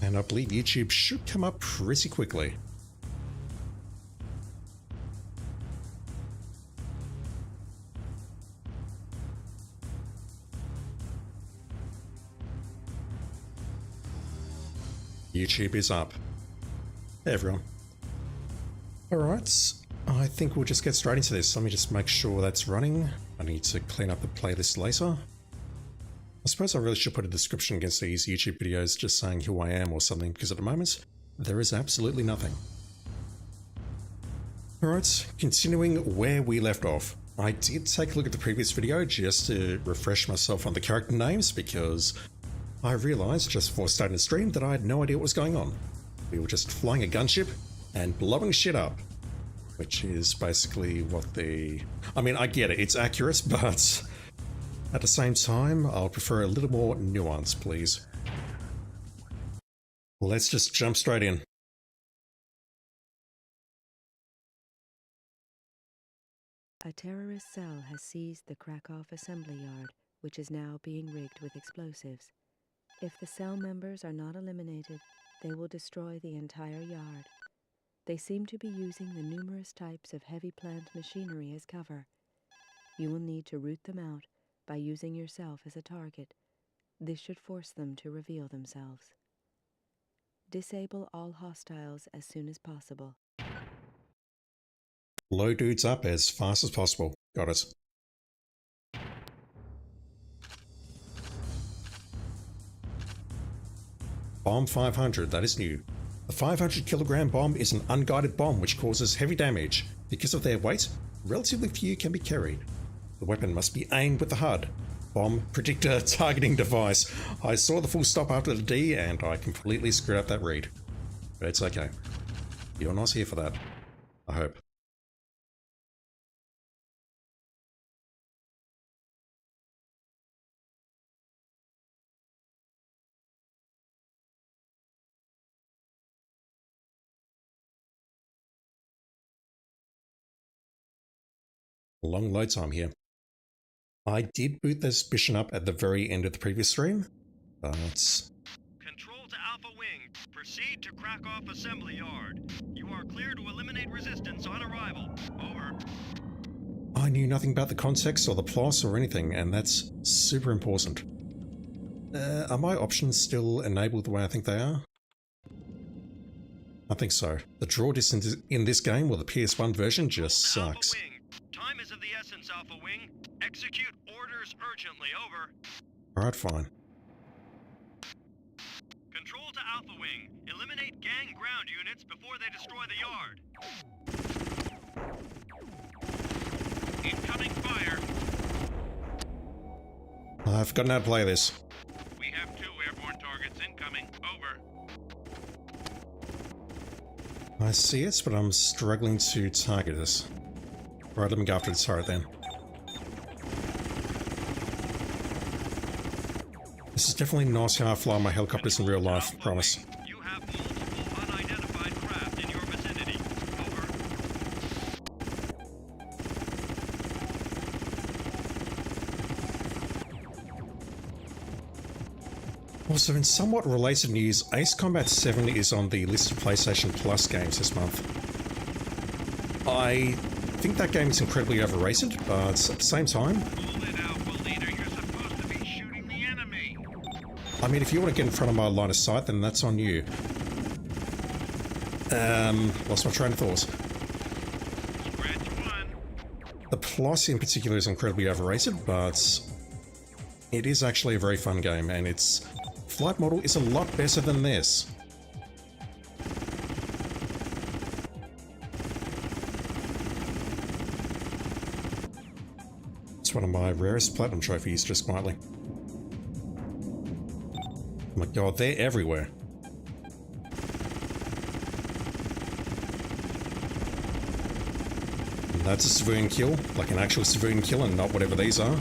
And I believe YouTube should come up pretty quickly. YouTube is up. Hey everyone. Alright, I think we'll just get straight into this. Let me just make sure that's running. I need to clean up the playlist later. I suppose I really should put a description against these YouTube videos just saying who I am or something, because at the moment, there is absolutely nothing. Alright, continuing where we left off. I did take a look at the previous video just to refresh myself on the character names, because I realised just before starting the stream that I had no idea what was going on. We were just flying a gunship and blowing shit up, which is basically what the... I mean, I get it, it's accurate, but at the same time, I'll prefer a little more nuance, please. Let's just jump straight in. A terrorist cell has seized the Krakow assembly yard, which is now being rigged with explosives. If the cell members are not eliminated, they will destroy the entire yard. They seem to be using the numerous types of heavy plant machinery as cover. You will need to root them out by using yourself as a target. This should force them to reveal themselves. Disable all hostiles as soon as possible. Blow dudes up as fast as possible. Got it. Bomb 500, that is new. The 500 kilogram bomb is an unguided bomb which causes heavy damage. Because of their weight, relatively few can be carried. The weapon must be aimed with the HUD. Bomb Predictor Targeting Device. I saw the full stop after the D and I completely screwed up that read. But it's okay. You're not here for that. I hope. Long load time here. I did boot this mission up at the very end of the previous stream, but... Control to Alpha Wing. Proceed to Krakow Assembly Yard. You are clear to eliminate resistance on arrival. Over. I knew nothing about the context or the plot or anything, and that's super important. Are my options still enabled the way I think they are? I think so. The draw distance in this game, or the PS1 version, just sucks. Alpha Wing. Time is of the essence, Alpha Wing. Execute orders urgently. Over. Alright, fine. Control to Alpha Wing. Eliminate gang ground units before they destroy the yard. Incoming fire. I've forgotten how to play this. We have 2 airborne targets incoming. Over. I see it, but I'm struggling to target this. Alright, let me go after the turret then. This is definitely not how I fly my helicopters in real life, promise. You have multiple unidentified craft in your vicinity. Over. Also, in somewhat related news, Ace Combat 7 is on the list of PlayStation Plus games this month. I think that game is incredibly overrated, but at the same time... Hold it, Alpha Leader. You're supposed to be shooting the enemy. I mean, if you want to get in front of my line of sight, then that's on you. Lost my train of thought. Scratch 1. The plot in particular is incredibly overrated, but it is actually a very fun game, and its flight model is a lot better than this. It's one of my rarest platinum trophies, just quietly. Oh my god, they're everywhere. And that's a civilian kill, like an actual civilian kill and not whatever these are.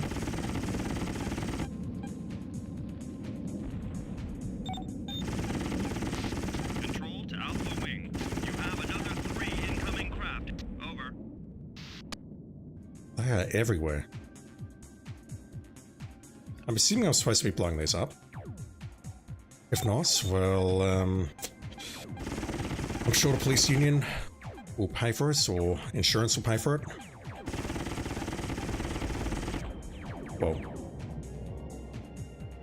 Control to Alpha Wing. You have another 3 incoming craft. Over. They are everywhere. I'm assuming I'm supposed to be blowing these up. If not, well, I'm sure the police union will pay for it, or insurance will pay for it. Well,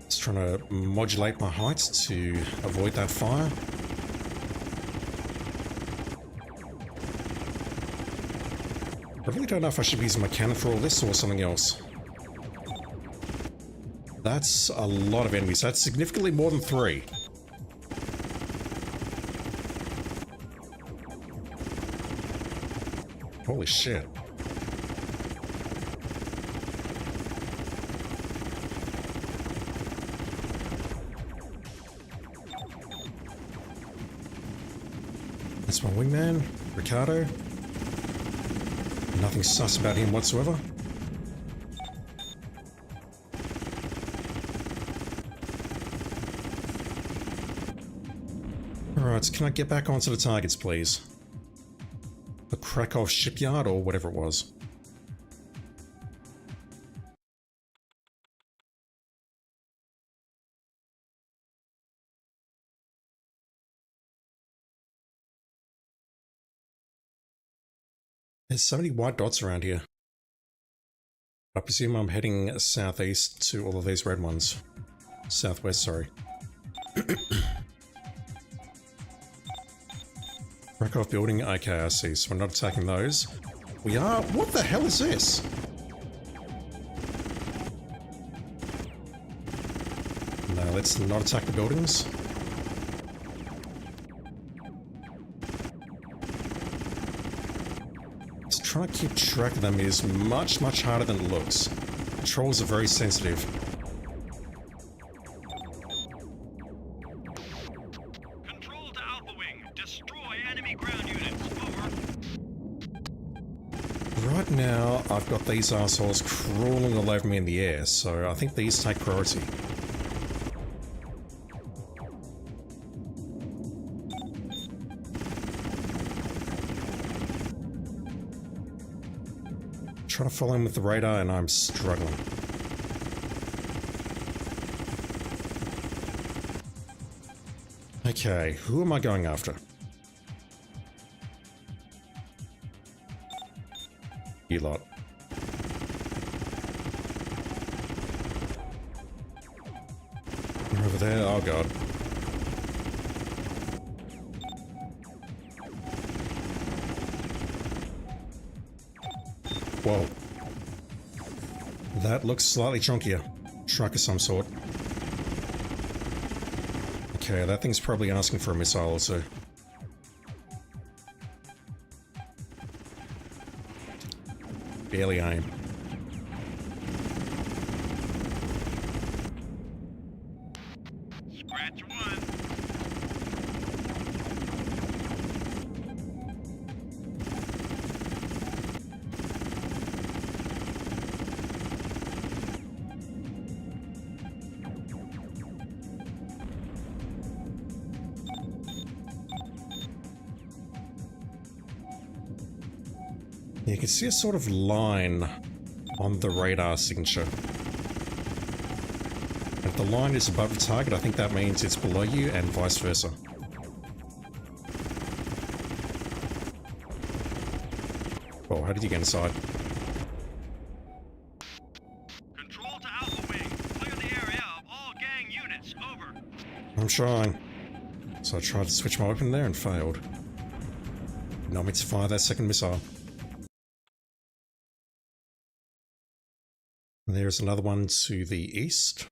just trying to modulate my height to avoid that fire. I really don't know if I should be using my cannon for all this or something else. That's a lot of enemies. That's significantly more than 3. Holy shit. That's my wingman, Ricardo. Nothing sus about him whatsoever. Alright, can I get back onto the targets, please? The Krakow shipyard or whatever it was. There's so many white dots around here. I presume I'm heading southeast to all of these red ones. Southwest, sorry. Krakow building, okay, I see. So we're not attacking those. We are? What the hell is this? No, let's not attack the buildings. Trying to keep track of them is much, much harder than it looks. Trolls are very sensitive. Control to Alpha Wing. Destroy enemy ground units. Over. Right now, I've got these assholes crawling all over me in the air, so I think these take priority. Trying to follow him with the radar and I'm struggling. Okay, who am I going after? You lot. You're over there? Oh god. Whoa. That looks slightly chunkier. Truck of some sort. Okay, that thing's probably asking for a missile also. Barely aim. Scratch one. You can see a sort of line on the radar signature. If the line is above the target, I think that means it's below you and vice versa. Oh, how did you get inside? Control to Alpha Wing. Clear the area of all gang units. Over. I'm trying. So I tried to switch my weapon there and failed. Not me to fire that second missile. There's another one to the east.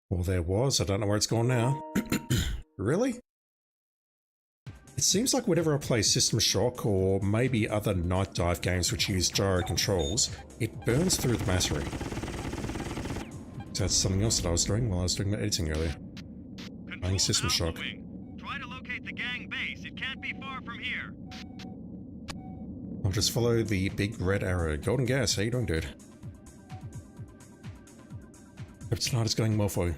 Well, there was. I don't know where it's gone now. Really? It seems like whenever I play System Shock or maybe other night dive games which use gyro controls, it burns through the battery. That's something else that I was doing while I was doing the editing earlier. Playing System Shock. Try to locate the gang base. It can't be far from here. I'll just follow the big red arrow. Golden Gas, how you doing, dude? Hope tonight is going well for you.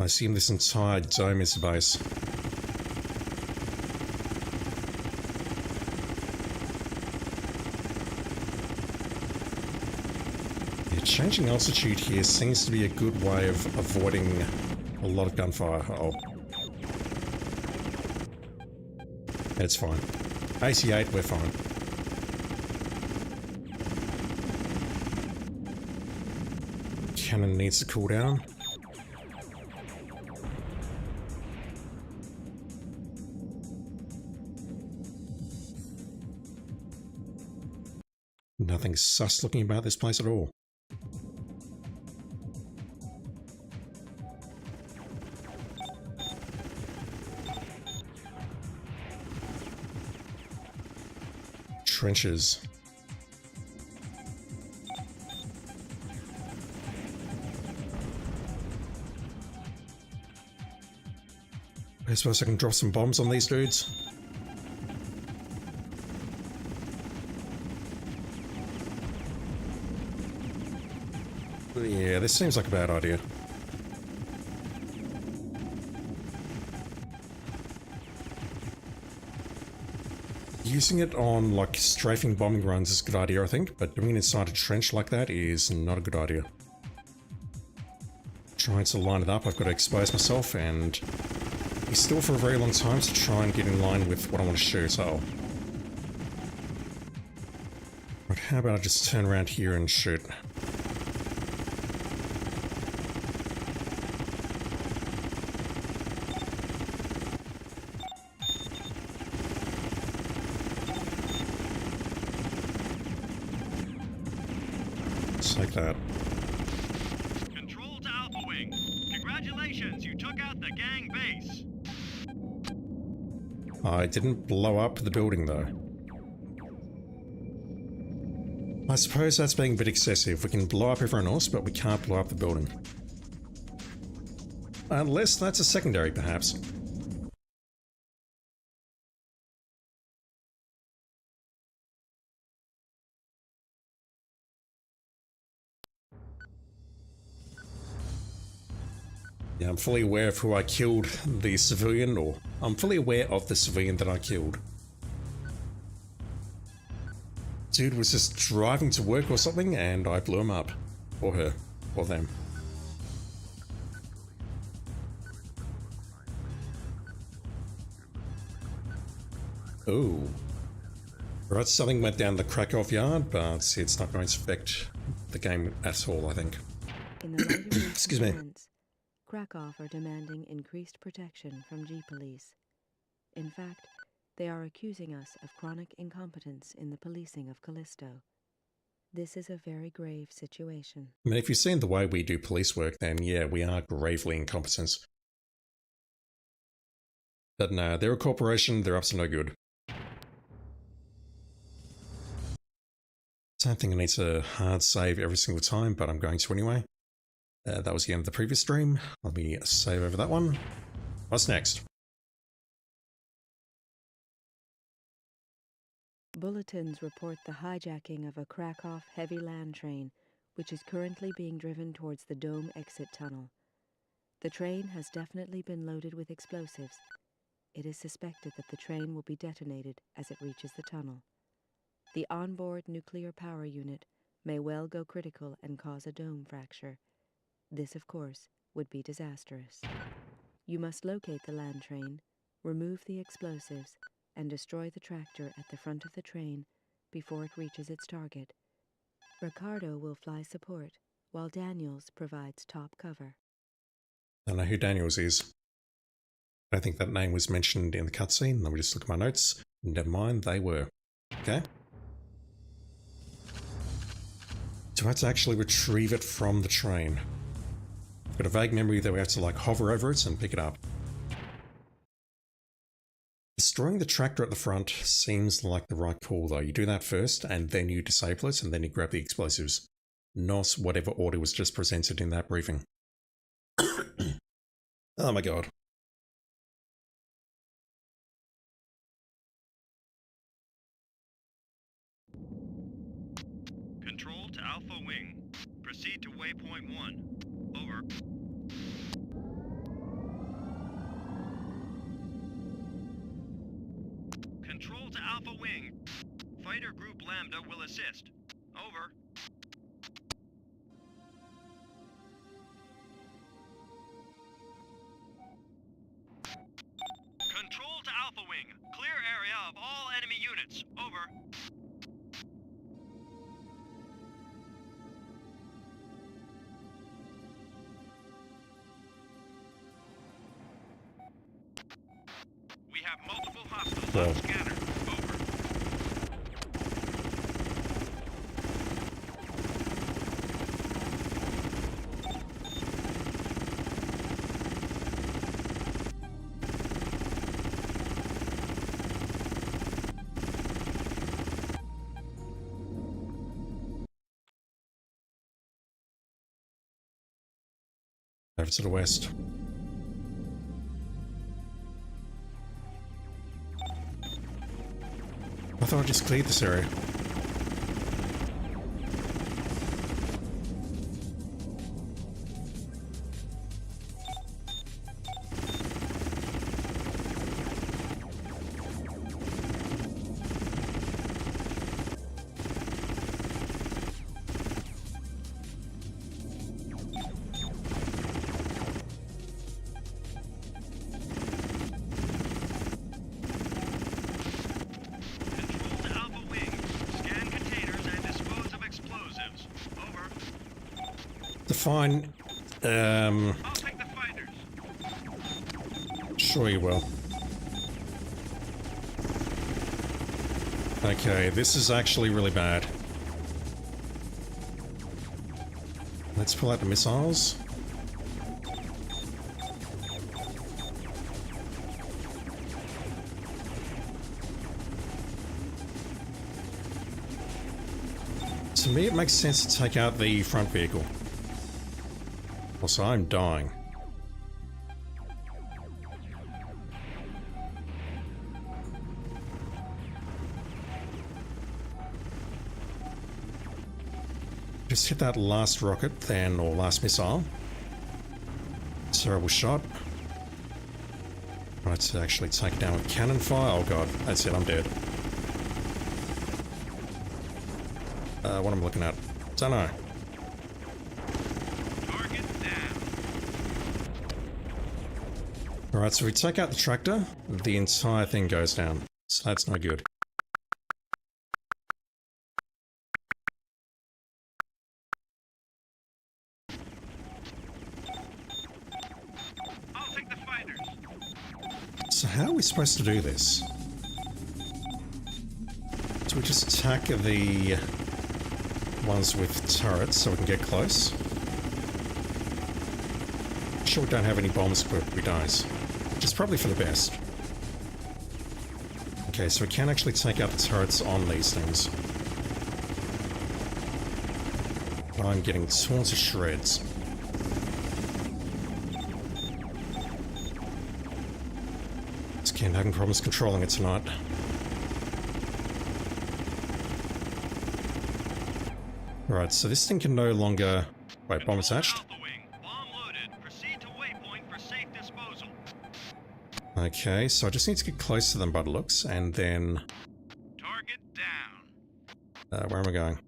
I assume this entire dome is the base. Yeah, changing altitude here seems to be a good way of avoiding a lot of gunfire. Oh. It's fine. 88, we're fine. Cannon needs to cool down. Nothing sus looking about this place at all. Trenches. I suppose I can drop some bombs on these dudes. Yeah, this seems like a bad idea. Using it on, like, strafing bombing runs is a good idea, I think, but doing it inside a trench like that is not a good idea. Trying to line it up, I've got to expose myself and be still for a very long time to try and get in line with what I want to shoot. Oh. But how about I just turn around here and shoot? Like that. Control to Alpha Wing. Congratulations, you took out the gang base. I didn't blow up the building though. I suppose that's being a bit excessive. We can blow up everyone else, but we can't blow up the building. Unless that's a secondary, perhaps. Yeah, I'm fully aware of who I killed, the civilian, or I'm fully aware of the civilian that I killed. Dude was just driving to work or something and I blew him up. Or her. Or them. Oh. Right, something went down the Krakow yard, but it's not going to affect the game at all, I think. In the light of recent Excuse me. events, Krakow are demanding increased protection from G-Police. In fact, they are accusing us of chronic incompetence in the policing of Callisto. This is a very grave situation. I mean, if you've seen the way we do police work, then yeah, we are gravely incompetent. But no, they're a corporation, they're up to no good. Don't think I need to hard save every single time, but I'm going to anyway. That was the end of the previous stream. Let me save over that one. What's next? Bulletins report the hijacking of a Krakow heavy land train, which is currently being driven towards the Dome exit tunnel. The train has definitely been loaded with explosives. It is suspected that the train will be detonated as it reaches the tunnel. The onboard nuclear power unit may well go critical and cause a dome fracture. This, of course, would be disastrous. You must locate the land train, remove the explosives, and destroy the tractor at the front of the train before it reaches its target. Ricardo will fly support, while Daniels provides top cover. I don't know who Daniels is. I don't think that name was mentioned in the cutscene. Let me just look at my notes. Never mind, they were. Okay. Do I have to actually retrieve it from the train? I've got a vague memory that we have to like hover over it and pick it up. Destroying the tractor at the front seems like the right call though. You do that first and then you disable it and then you grab the explosives. Not whatever order was just presented in that briefing. Oh my god. Control to Alpha Wing. Proceed to waypoint 1. Over. Fighter Group Lambda will assist. Over. Control to Alpha Wing. Clear area of all enemy units. Over. We have multiple hostiles on scanner. Over. Over to the west. I thought I just cleared this area. Fine. I'll take the fighters. Sure you will. Okay, this is actually really bad. Let's pull out the missiles. To me, it makes sense to take out the front vehicle. Also, I'm dying. Just hit that last rocket then, or last missile. Terrible shot. Right, to actually take it down with cannon fire. Oh god, that's it, I'm dead. What am I looking at? Don't know. Alright, so if we take out the tractor, the entire thing goes down. So that's no good. I'll take the fighters. So how are we supposed to do this? Do we just attack the ones with turrets so we can get close? Sure, we don't have any bombs equipped, we don't. Which is probably for the best. Okay, so we can actually take out the turrets on these things. I'm getting torn to shreds. Just can't having problems controlling it tonight. Alright, so this thing can no longer... Wait, bomb attached? Okay, so I just need to get close to them by the looks, and then... Target down. Where am I going?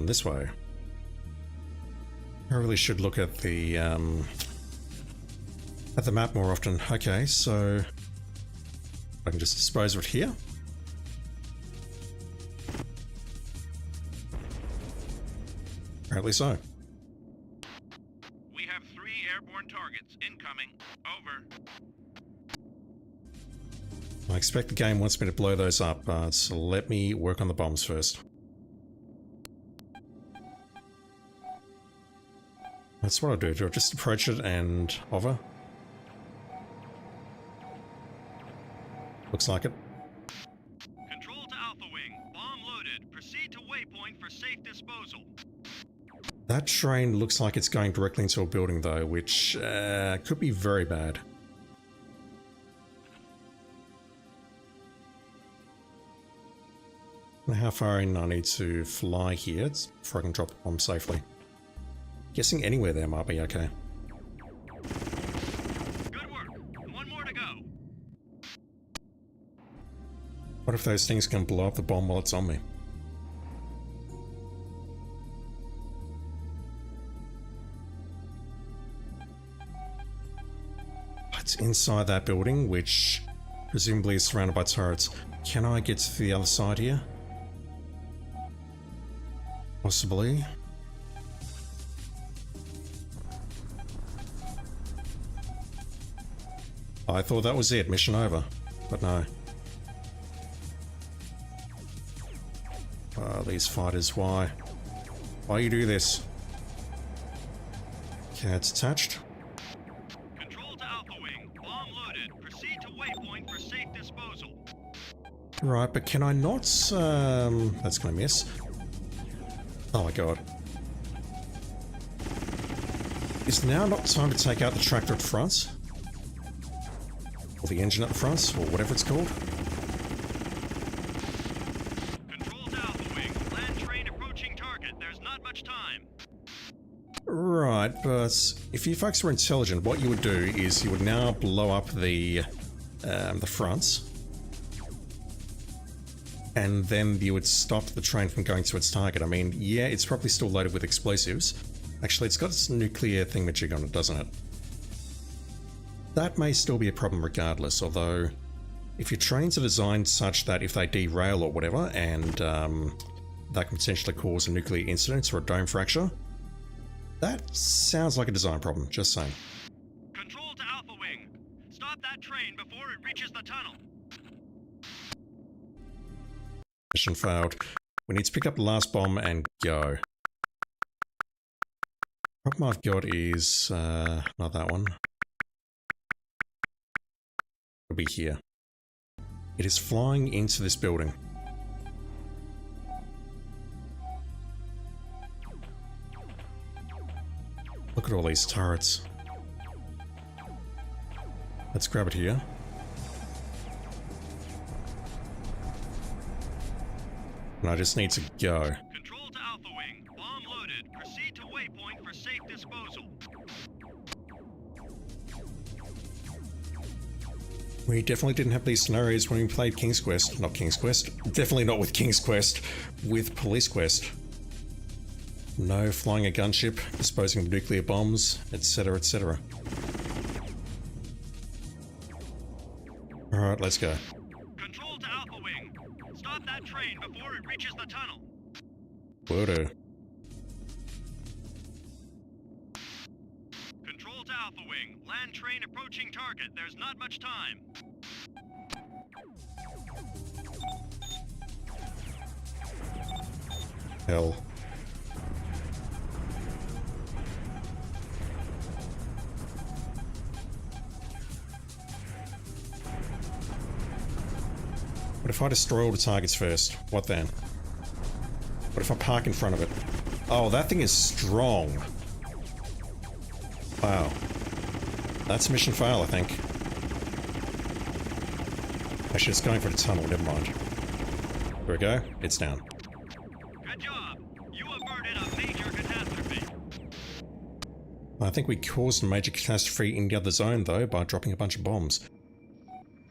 This way. I really should look at the map more often. Okay, so... I can just dispose of it here. Apparently so. We have 3 airborne targets incoming. Over. I expect the game wants me to blow those up, so let me work on the bombs first. That's what I'll do. I'll just approach it and hover. Looks like it. Control to Alpha Wing. Bomb loaded. Proceed to waypoint for safe disposal. That train looks like it's going directly into a building though, which could be very bad. Now how far in I need to fly here before I can drop the bomb safely? Guessing anywhere there might be okay. Good work. One more What if those things can blow up the bomb while it's on me? It's inside that building, which presumably is surrounded by turrets. Can I get to the other side here? Possibly. I thought that was it, mission over, but no. These fighters, why? Why you do this? Okay, it's attached. Control to Alpha Wing. Bomb loaded. Proceed to waypoint for safe disposal. Right, but can I not, that's gonna miss. Oh my god. Is now not time to take out the tractor at the front? Or the engine at the front, or whatever it's called? Control to Alpha Wing. Land train approaching target. There's not much time. Right, but if you folks were intelligent, what you would do is you would now blow up the fronts, and then you would stop the train from going to its target. I mean, yeah, it's probably still loaded with explosives. Actually, it's got its nuclear thingamajig on it, doesn't it? That may still be a problem regardless, although if your trains are designed such that if they derail or whatever, and that can potentially cause a nuclear incident or a dome fracture, that sounds like a design problem, just saying. Control to Alpha Wing. Stop that train before it reaches the tunnel. Mission failed. We need to pick up the last bomb and go. Problem I've got is, not that one. It'll be here. It is flying into this building. Look at all these turrets. Let's grab it here. And I just need to go. Control to Alpha Wing. Bomb loaded. Proceed to waypoint for safe disposal. We definitely didn't have these scenarios when we played King's Quest. Not King's Quest. Definitely not with King's Quest. With Police Quest. No flying a gunship, disposing of nuclear bombs, etc, etc. Alright, let's go. Control to Alpha Wing. Stop that train before it reaches the tunnel. Will do. Control to Alpha Wing. Land train approaching target. There's not much time. Hell. What if I destroy all the targets first? What then? What if I park in front of it? Oh, that thing is strong. Wow. That's a mission fail, I think. Actually, it's going for the tunnel, never mind. There we go. It's down. Good job. You averted a major catastrophe. I think we caused a major catastrophe in the other zone, though, by dropping a bunch of bombs.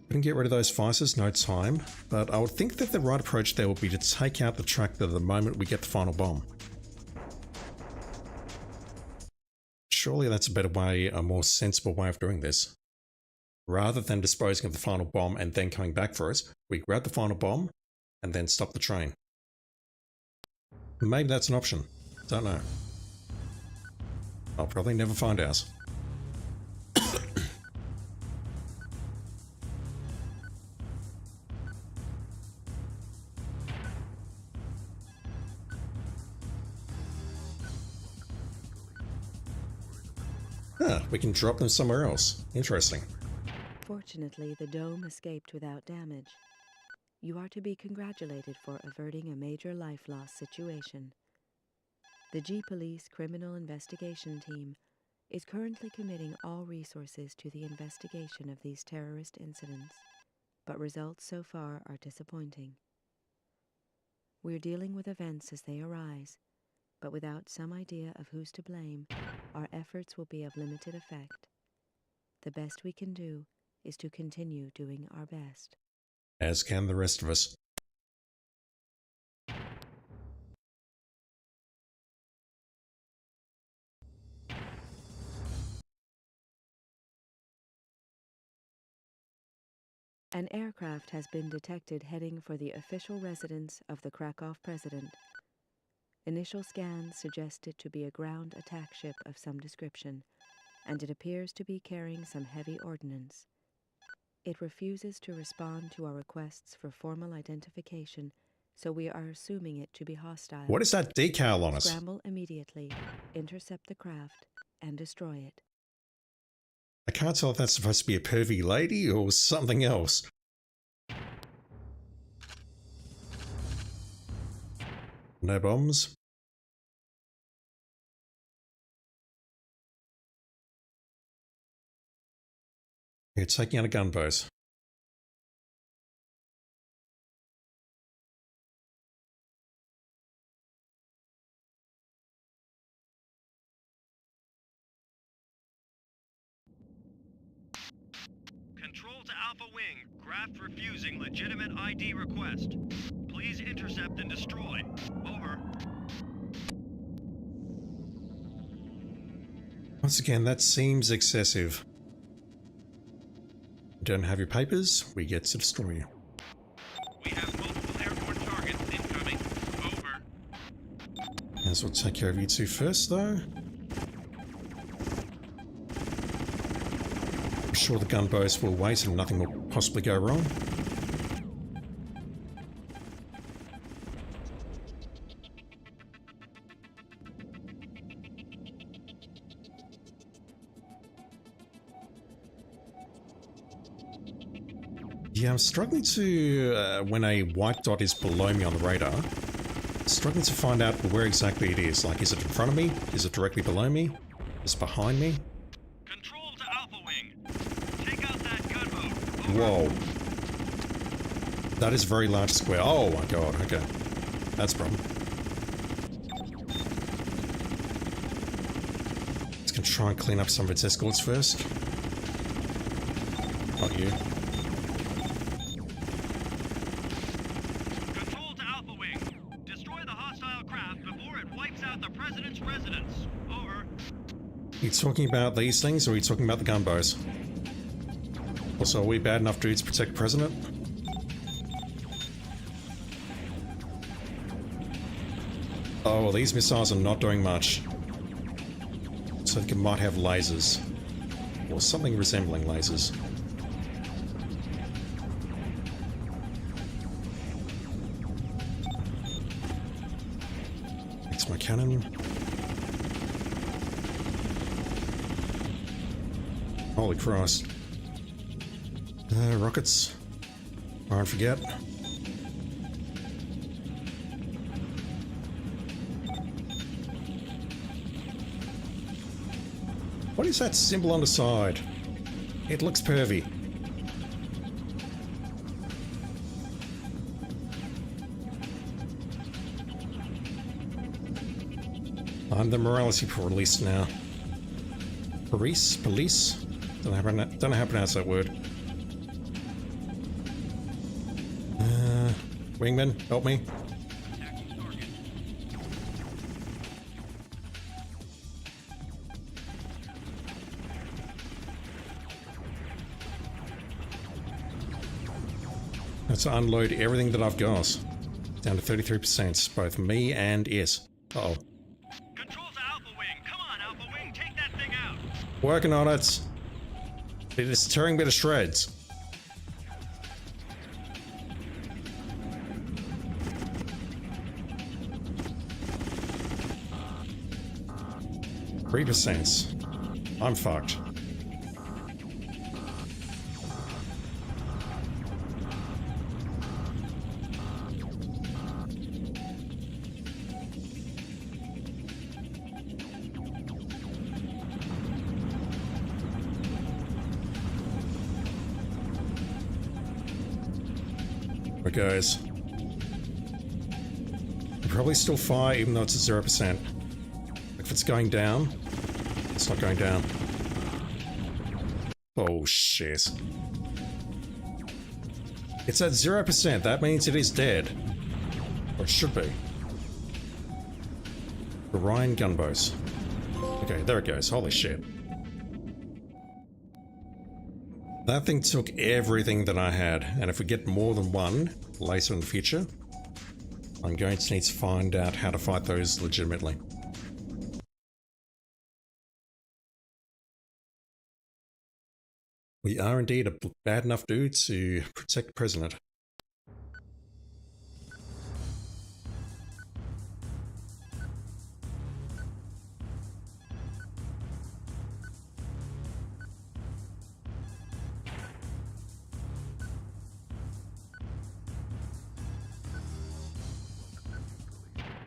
Couldn't get rid of those fighters, no time, but I would think that the right approach there would be to take out the tractor the moment we get the final bomb. Surely that's a better way, a more sensible way of doing this. Rather than disposing of the final bomb and then coming back for it, we grab the final bomb and then stop the train. Maybe that's an option. Don't know. I'll probably never find out. We can drop them somewhere else. Interesting. Fortunately, the dome escaped without damage. You are to be congratulated for averting a major life loss situation. The G-Police Criminal Investigation Team is currently committing all resources to the investigation of these terrorist incidents, but results so far are disappointing. We're dealing with events as they arise, but without some idea of who's to blame, our efforts will be of limited effect. The best we can do is to continue doing our best. As can the rest of us. An aircraft has been detected heading for the official residence of the Krakow president. Initial scans suggest it to be a ground attack ship of some description, and it appears to be carrying some heavy ordnance. It refuses to respond to our requests for formal identification, so we are assuming it to be hostile. What is that decal on us? Scramble immediately, intercept the craft, and destroy it. I can't tell if that's supposed to be a pervy lady or something else. No bombs. You're taking out a gunboat. Control to Alpha Wing. Craft refusing legitimate ID request. Please intercept and destroy. Over. Once again, that seems excessive. Don't have your papers, we get to destroy you. We have multiple airborne targets incoming. Over. May as well take care of you two first, though. I'm sure the gunboats will wait and nothing will possibly go wrong. Yeah, I'm struggling to, when a white dot is below me on the radar, struggling to find out where exactly it is. Like, is it in front of me? Is it directly below me? Is it behind me? Control to Alpha Wing. Take out that gunboat. Whoa. That is a very large square. Oh my god, okay. That's a problem. It's gonna try and clean up some of its escorts first. Not you. Control to Alpha Wing. Destroy the hostile craft before it wipes out the President's residence. Over. Are you talking about these things, or are you talking about the gunboats? Also, are we bad enough dudes to protect the President? Oh, well, these missiles are not doing much. So they might have lasers. Or something resembling lasers. It's my cannon. Holy Christ. Rockets. Try and forget. What is that symbol on the side? It looks pervy. I'm the morality police now. Police? Police? Don't know how to pronounce that word. Wingman, help me. Let's unload everything that I've got. Down to 33%, both me and it. Uh-oh. Control to Alpha Wing. Come on, Alpha Wing. Take that thing out. Working on it. It is tearing me to shreds. %. I'm fucked. It goes. Probably still fire even though it's at 0%. If it's going down, it's not going down. Oh shit. It's at 0%. That means it is dead. Or it should be. Orion gunboats. Okay, there it goes. Holy shit. That thing took everything that I had, and if we get more than one later in the future, I'm going to need to find out how to fight those legitimately. We are indeed a bad enough dude to protect the president.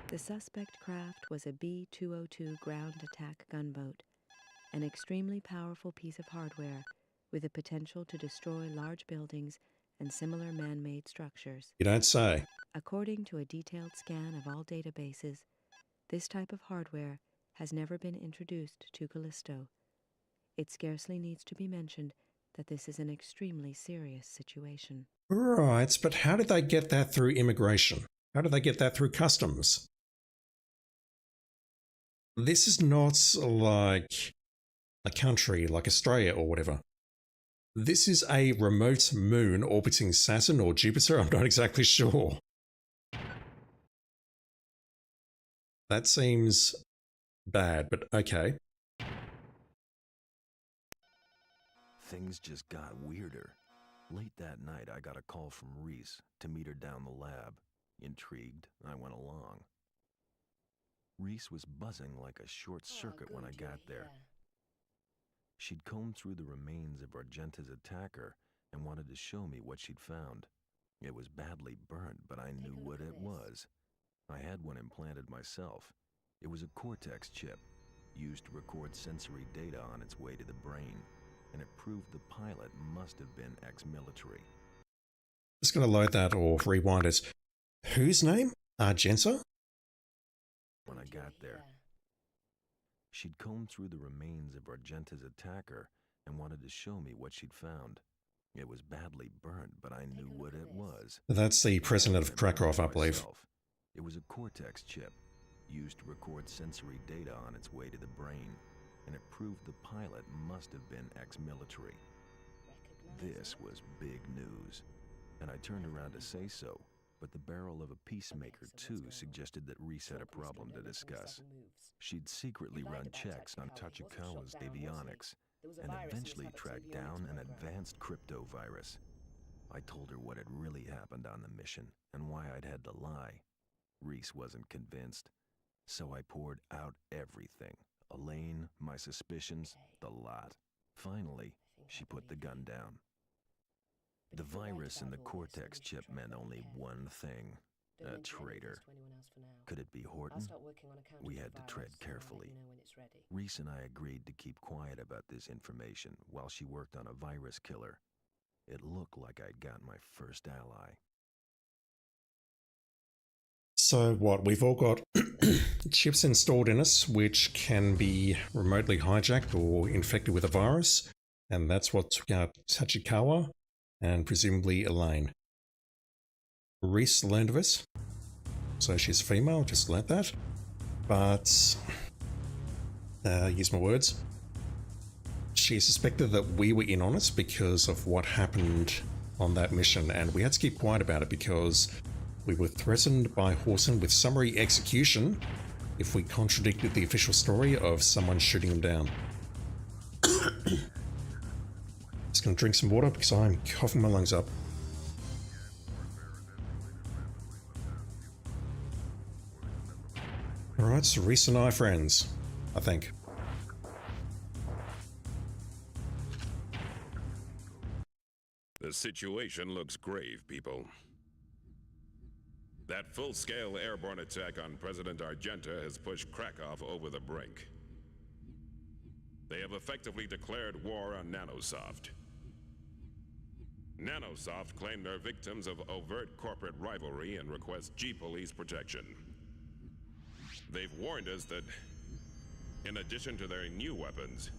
The suspect craft was a B-202 ground attack gunboat, an extremely powerful piece of hardware with the potential to destroy large buildings and similar man-made structures. You don't say. According to a detailed scan of all databases, this type of hardware has never been introduced to Callisto. It scarcely needs to be mentioned that this is an extremely serious situation. Right, but how did they get that through immigration? How did they get that through customs? This is not like a country like Australia or whatever. This is a remote moon orbiting Saturn or Jupiter, I'm not exactly sure. That seems bad, but okay. Things just got weirder. Late that night, I got a call from Reese to meet her down the lab. Intrigued, I went along. Reese was buzzing like a short circuit when I got there. She'd combed through the remains of Argenta's attacker and wanted to show me what she'd found. It was badly burnt, but I knew what it was. I had one implanted myself. It was a Cortex chip, used to record sensory data on its way to the brain, and it proved the pilot must have been ex-military. Just gonna load that or rewind it. Whose name? Argenta? When I got there, she'd combed through the remains of Argenta's attacker and wanted to show me what she'd found. It was badly burnt, but I knew what it was. That's the president of Krakow, I believe. It was a Cortex chip, used to record sensory data on its way to the brain, and it proved the pilot must have been ex-military. This was big news, and I turned around to say so, but the barrel of a Peacemaker 2 suggested that Reese had a problem to discuss. She'd secretly run checks on Tachikawa's avionics, and eventually tracked down an advanced crypto virus. I told her what had really happened on the mission, and why I'd had to lie. Reese wasn't convinced, so I poured out everything. Elaine, my suspicions, the lot. Finally, she put the gun down. The virus in the Cortex chip meant only one thing: a traitor. Could it be Horton? We had to tread carefully. Reese and I agreed to keep quiet about this information while she worked on a virus killer. It looked like I'd got my first ally. So what, we've all got chips installed in us which can be remotely hijacked or infected with a virus, and that's what took out Tachikawa and presumably Elaine. Reese learned of it, so she's female, just learnt that, but, use my words, she suspected that we were in on it because of what happened on that mission, and we had to keep quiet about it because we were threatened by Horton with summary execution if we contradicted the official story of someone shooting him down. Just gonna drink some water because I'm coughing my lungs up. Alright, so Reese and I are friends, I think. The situation looks grave, people. That full-scale airborne attack on President Argenta has pushed Krakow over the brink. They have effectively declared war on Nanosoft. Nanosoft claim they're victims of overt corporate rivalry and request G-Police protection. They've warned us that, in addition to their new weapons,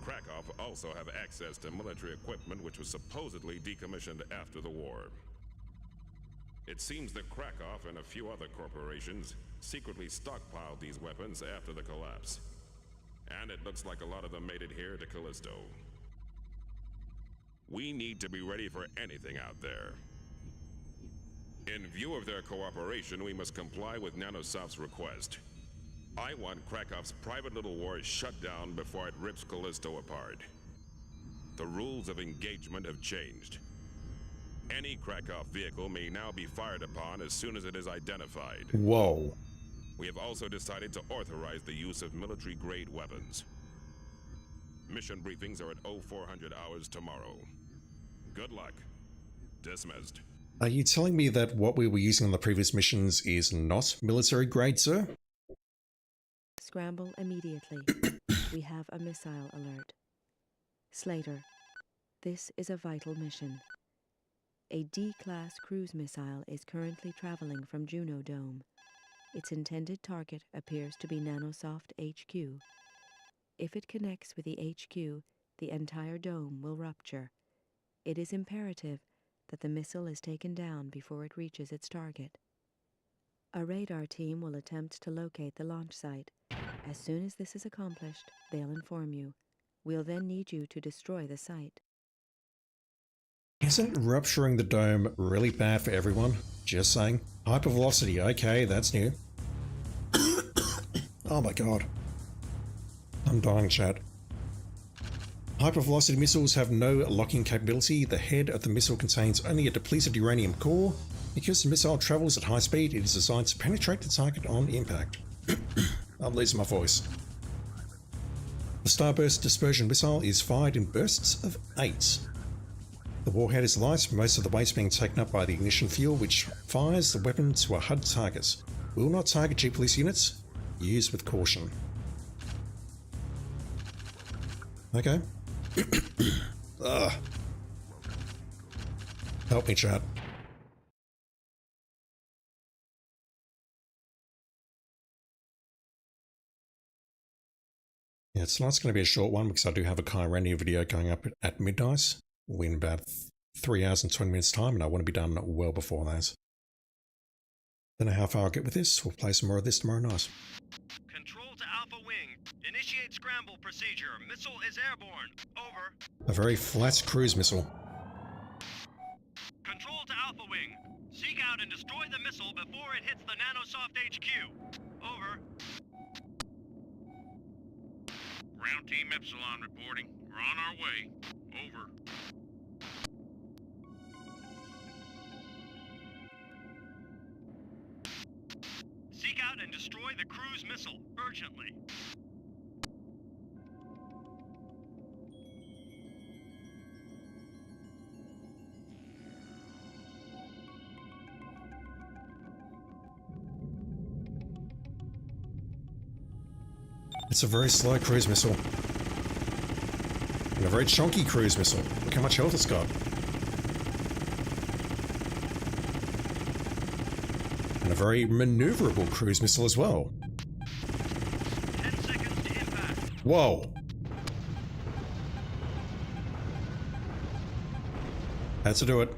Krakow also have access to military equipment which was supposedly decommissioned after the war. It seems that Krakow and a few other corporations secretly stockpiled these weapons after the collapse. And it looks like a lot of them made it here to Callisto. We need to be ready for anything out there. In view of their cooperation, we must comply with Nanosoft's request. I want Krakow's private little war shut down before it rips Callisto apart. The rules of engagement have changed. Any Krakow vehicle may now be fired upon as soon as it is identified. Whoa. We have also decided to authorize the use of military-grade weapons. Mission briefings are at 0400 hours tomorrow. Good luck. Dismissed. Are you telling me that what we were using on the previous missions is not military grade, sir? Scramble immediately. We have a missile alert. Slater, this is a vital mission. A D-class cruise missile is currently traveling from Juno Dome. Its intended target appears to be Nanosoft HQ. If it connects with the HQ, the entire dome will rupture. It is imperative that the missile is taken down before it reaches its target. A radar team will attempt to locate the launch site. As soon as this is accomplished, they'll inform you. We'll then need you to destroy the site. Isn't rupturing the dome really bad for everyone? Just saying. Hypervelocity, okay, that's new. Oh my god. I'm dying, chat. Hypervelocity missiles have no locking capability. The head of the missile contains only a depleted uranium core. Because the missile travels at high speed, it is designed to penetrate the target on impact. I'm losing my voice. The Starburst Dispersion Missile is fired in bursts of 8. The warhead is light, most of the weight being taken up by the ignition fuel, which fires the weapon to a HUD target. Will not target G-Police units. Use with caution. Okay. Ugh. Help me, chat. Yeah, tonight's going to be a short one because I do have a Kyrania video going up at midnight. In about 3 hours and 20 minutes time, and I want to be done well before that. Don't know how far I'll get with this. We'll play some more of this tomorrow night. Control to Alpha Wing. Initiate scramble procedure. Missile is airborne. Over. A very flat cruise missile. Control to Alpha Wing. Seek out and destroy the missile before it hits the Nanosoft HQ. Over. Ground Team Epsilon reporting. We're on our way. Over. Seek out and destroy the cruise missile, urgently. It's a very slow cruise missile. And a very chunky cruise missile. Look how much health it's got. And a very maneuverable cruise missile as well. 10 seconds to impact. Whoa! Had to do it.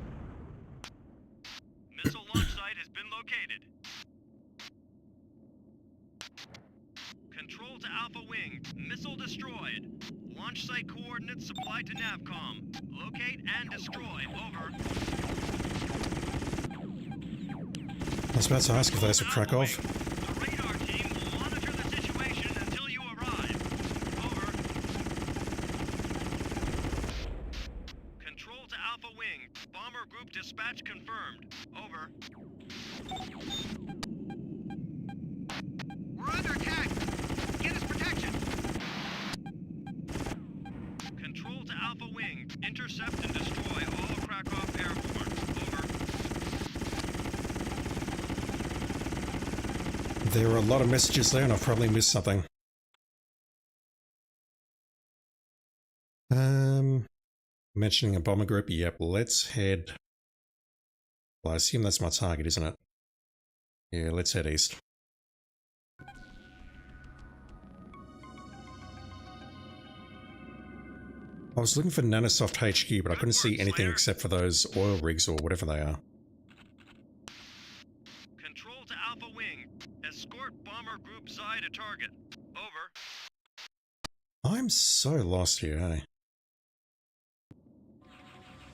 Missile launch site has been located. Control to Alpha Wing. Missile destroyed. Launch site coordinates supplied to Navcom. Locate and destroy. Over. I was about to ask if that's a Krakow. The radar team will monitor the situation until you arrive. Over. Control to Alpha Wing. Bomber group dispatch confirmed. Over. We're under attack. Get us protection. Control to Alpha Wing. Intercept and destroy all Krakow airborne. Over. There are a lot of messages there and I've probably missed something. Mentioning a bomber group, yep, let's head... Well, I assume that's my target, isn't it? Yeah, let's head east. I was looking for Nanosoft HQ, but I couldn't see anything except for those oil rigs or whatever they are. Control to Alpha Wing. Escort Bomber Group Xi to target. Over. I'm so lost here, hey?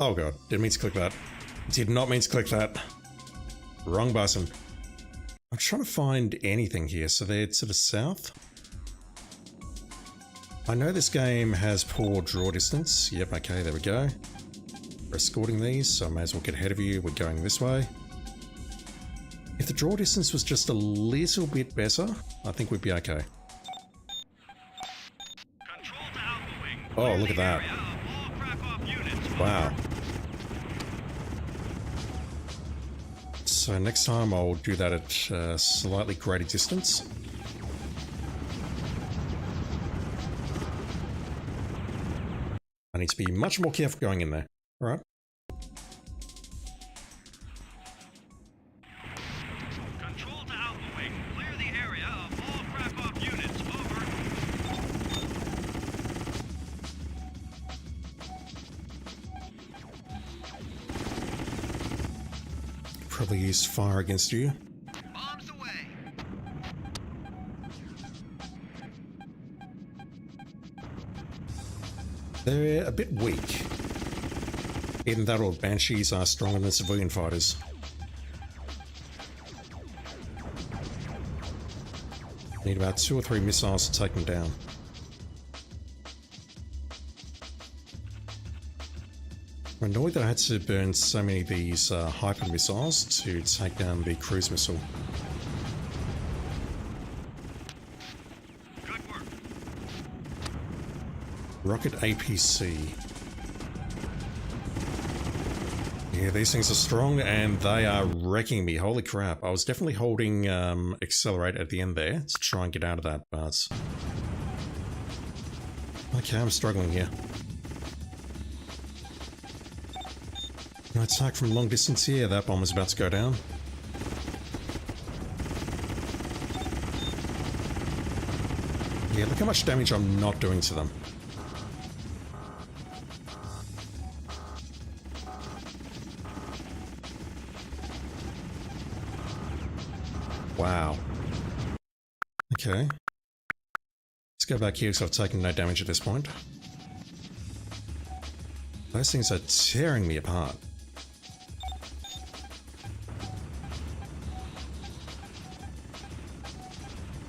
Oh god, didn't mean to click that. Did not mean to click that. Wrong button. I'm trying to find anything here. So they're to the south. I know this game has poor draw distance. Yep, okay, there we go. We're escorting these, so I may as well get ahead of you. We're going this way. If the draw distance was just a little bit better, I think we'd be okay. Control to Alpha Wing. Oh, look at that. Area of all Krakow units. Wow. So next time I'll do that at a slightly greater distance. I need to be much more careful going in there. All right. Control to Alpha Wing. Clear the area of all Krakow units. Over. Probably used fire against you. Bombs away. They're a bit weak. Even that old Banshees are stronger than civilian fighters. Need about 2 or 3 missiles to take them down. I'm annoyed that I had to burn so many of these hyper missiles to take down the cruise missile. Good work. Rocket APC. Yeah, these things are strong and they are wrecking me. Holy crap. I was definitely holding accelerate at the end there to try and get out of that, but... Okay, I'm struggling here. An attack from long distance here. That bomb is about to go down. Yeah, look how much damage I'm not doing to them. Wow. Okay. Let's go back here because I've taken no damage at this point. Those things are tearing me apart.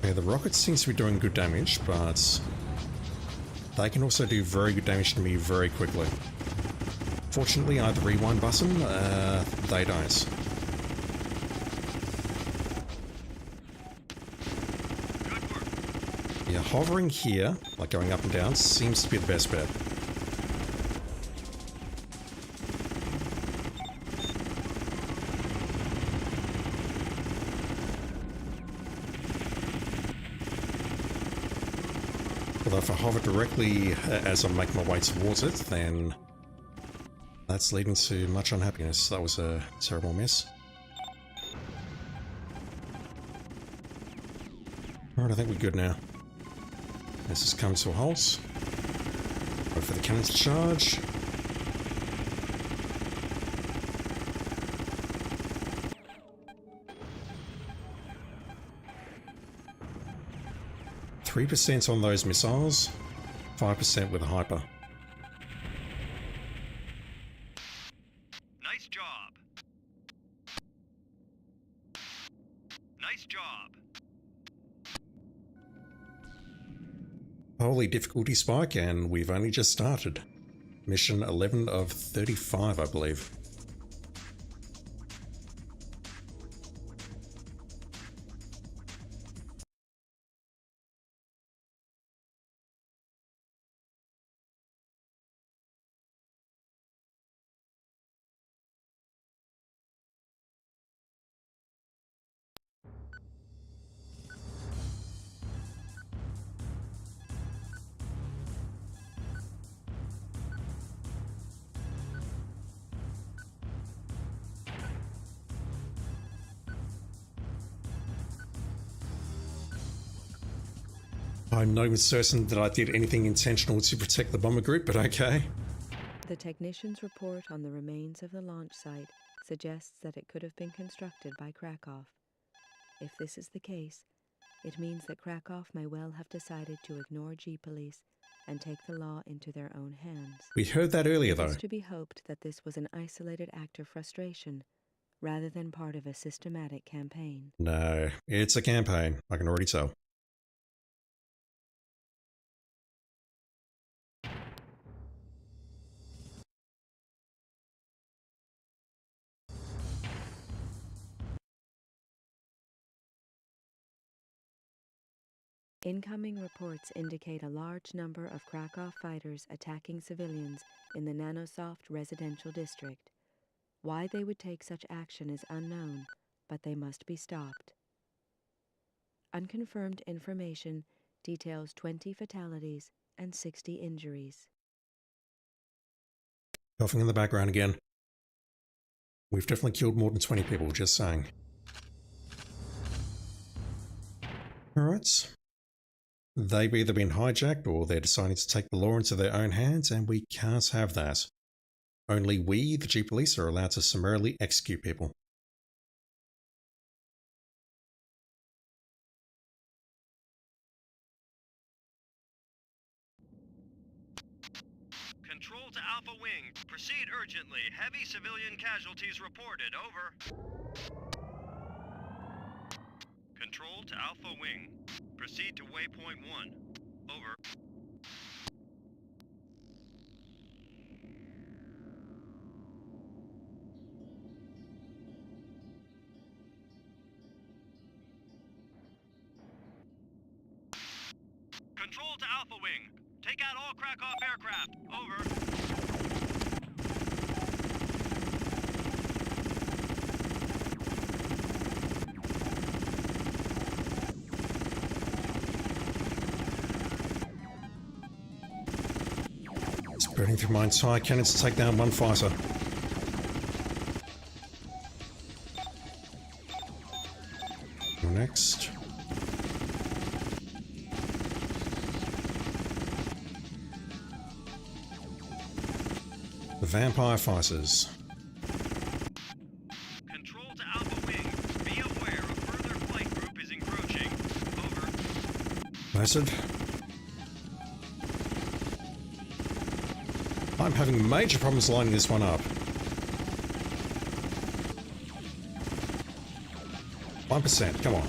Okay, the rockets seems to be doing good damage, but they can also do very good damage to me very quickly. Fortunately, I have the rewind button, they don't. Good work. Yeah, hovering here, like going up and down, seems to be the best bet. Although if I hover directly as I make my way towards it, then that's leading to much unhappiness. That was a terrible miss. Alright, I think we're good now. This has come to a halt. Wait for the cannons to charge. %3 on those missiles, 5% with a hyper. Nice job. Nice job. Holy difficulty spike, and we've only just started. Mission 11 of 35, I believe. I'm not even certain that I did anything intentional to protect the bomber group, but okay. The technician's report on the remains of the launch site suggests that it could have been constructed by Krakow. If this is the case, it means that Krakow may well have decided to ignore G-Police and take the law into their own hands. We heard that earlier, It though. is to be hoped that this was an isolated act of frustration, rather than part of a systematic campaign. No, it's a campaign. I can already tell. Incoming reports indicate a large number of Krakow fighters attacking civilians in the Nanosoft residential district. Why they would take such action is unknown, but they must be stopped. Unconfirmed information details 20 fatalities and 60 injuries. Coughing in the background again. We've definitely killed more than 20 people, just saying. Alright. They've either been hijacked or they're deciding to take the law into their own hands, and we can't have that. Only we, the G-Police, are allowed to summarily execute people. Control to Alpha Wing. Proceed urgently. Heavy civilian casualties reported. Over. Control to Alpha Wing. Proceed to Waypoint 1. Over. Control to Alpha Wing. Take out all Krakow aircraft. Over. It's burning through my entire cannon to take down one fighter. Next. The vampire fighters. Control to Alpha Wing. Be aware a further flight group is encroaching. Over. Noted. I'm having major problems lining this one up. 1%, come on.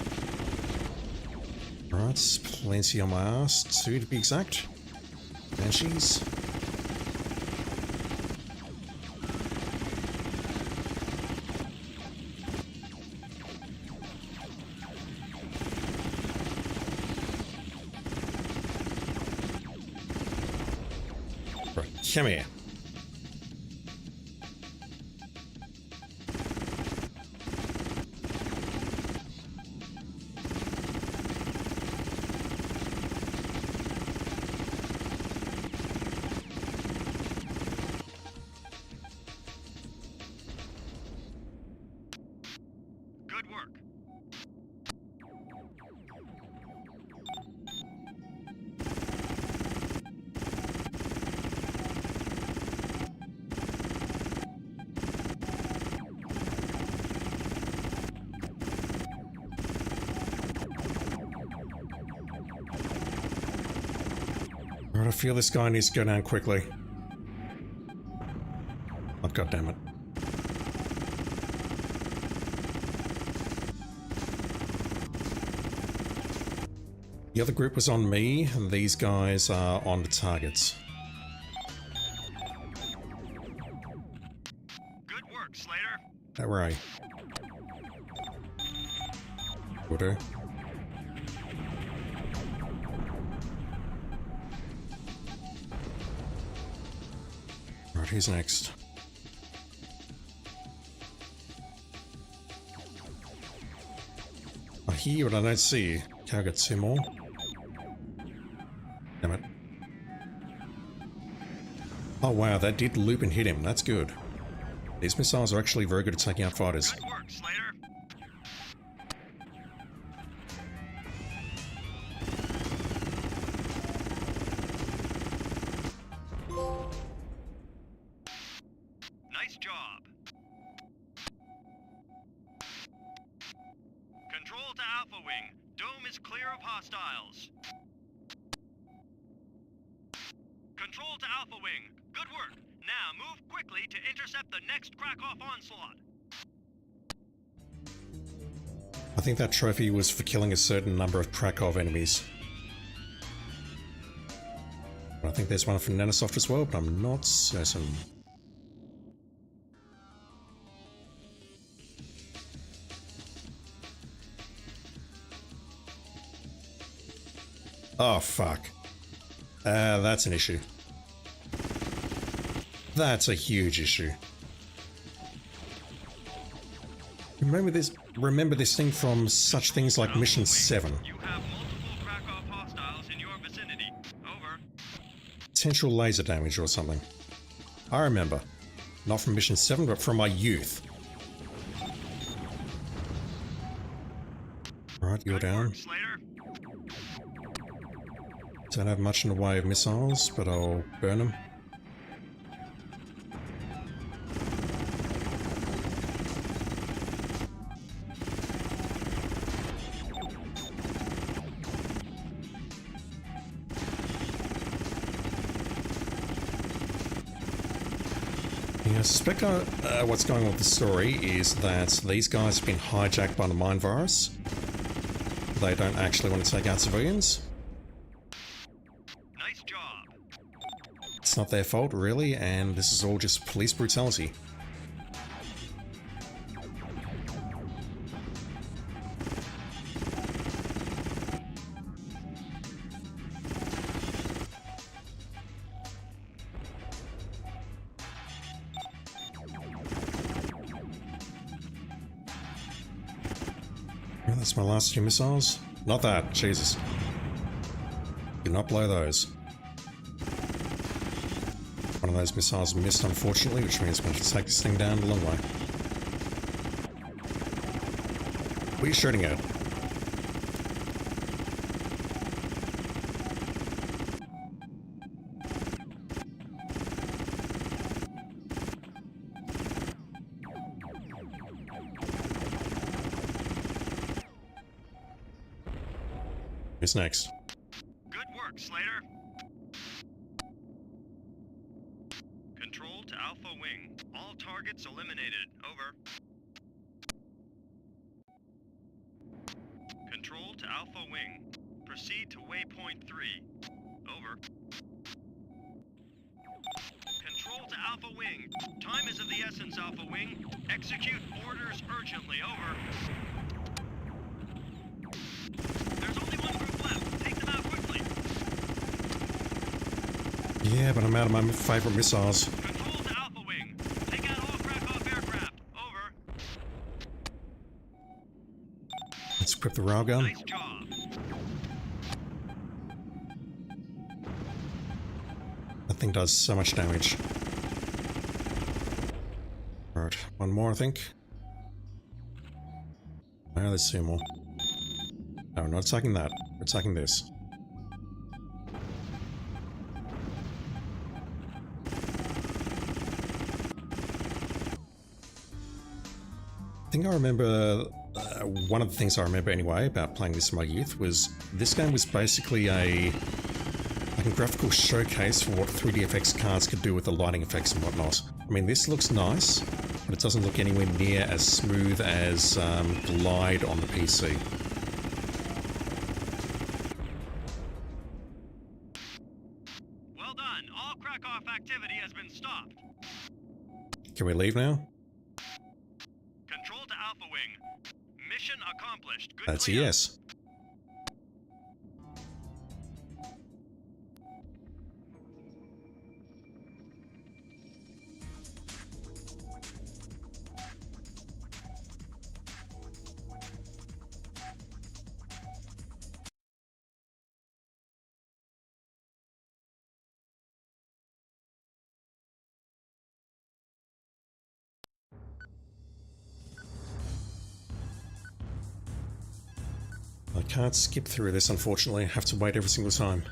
Alright, plenty on my ass, 2 to be exact. Banshees. Right, come here. Good work. Alright, I feel this guy needs to go down quickly. Oh, God damn it. The other group was on me, and these guys are on the targets. Good work, Slater. That right. Will do. Right, who's next? I hear you, but I don't see you. Okay, I've got 2 more. Damn it. Oh wow, that did loop and hit him. That's good. These missiles are actually very good at taking out fighters. Good work, Slater. Alpha Wing. Dome is clear of hostiles. Control to Alpha Wing. Good work. Now move quickly to intercept the next Krakow onslaught. I think that trophy was for killing a certain number of Krakow enemies. I think there's one for Nanosoft as well, but I'm not certain. Oh, fuck. That's an issue. That's a huge issue. Remember this thing from such things like Mission 7. You have multiple Krakow hostiles in your vicinity. Over. Potential laser damage or something. I remember. Not from Mission 7, but from my youth. Alright, you're down. Slater. Don't have much in the way of missiles, but I'll burn them. I suspect what's going on with the story is that these guys have been hijacked by the mind virus. They don't actually want to take out civilians. Nice job. It's not their fault, really, and this is all just police brutality. Well, that's my last few missiles. Not that, Jesus. Do not blow those. One of those missiles missed, unfortunately, which means we have to take this thing down a long way. What are you shooting at? Who's next? Good work, Slater. Control to Alpha Wing. All targets eliminated. Over. Control to Alpha Wing. Proceed to waypoint 3. Over. Control to Alpha Wing. Time is of the essence, Alpha Wing. Execute orders urgently. Over. There's only one group left. Take them out quickly. Yeah, but I'm out of my favorite missiles. Control to Alpha Wing. Take out all Krakow aircraft. Over. Let's equip the railgun. Nice job. That thing does so much damage. Right, one more, I think. Oh, there's two more. No, we're not attacking that. We're attacking this. I think I remember, one of the things I remember anyway about playing this in my youth was this game was basically like a graphical showcase for what 3D cards could do with the lighting effects and whatnot. I mean, this looks nice, but it doesn't look anywhere near as smooth as Glide on the PC. Well done. All Krakow activity has been stopped. Can we leave now? Control to Alpha Wing. Mission accomplished. Good That's a clear. yes. I can't skip through this, unfortunately. I have to wait every single time.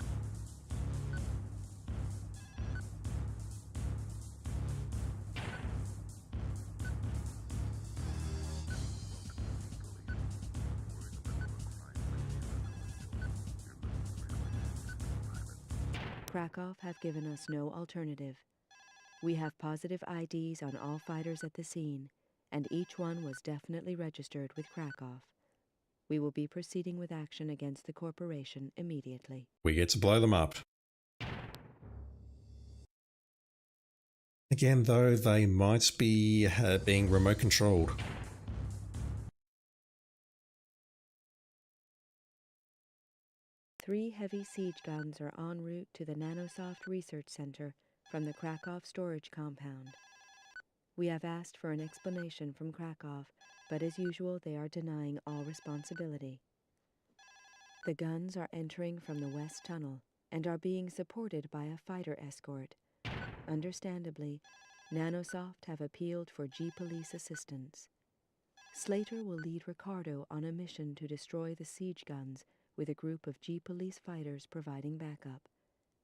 Krakow have given us no alternative. We have positive IDs on all fighters at the scene, and each one was definitely registered with Krakow. We will be proceeding with action against the corporation immediately. We get to blow them up. Again, though, they might be being remote controlled. Three heavy siege guns are en route to the Nanosoft Research Center from the Krakow storage compound. We have asked for an explanation from Krakow, but as usual they are denying all responsibility. The guns are entering from the west tunnel and are being supported by a fighter escort. Understandably, Nanosoft have appealed for G-Police assistance. Slater will lead Ricardo on a mission to destroy the siege guns with a group of G-Police fighters providing backup.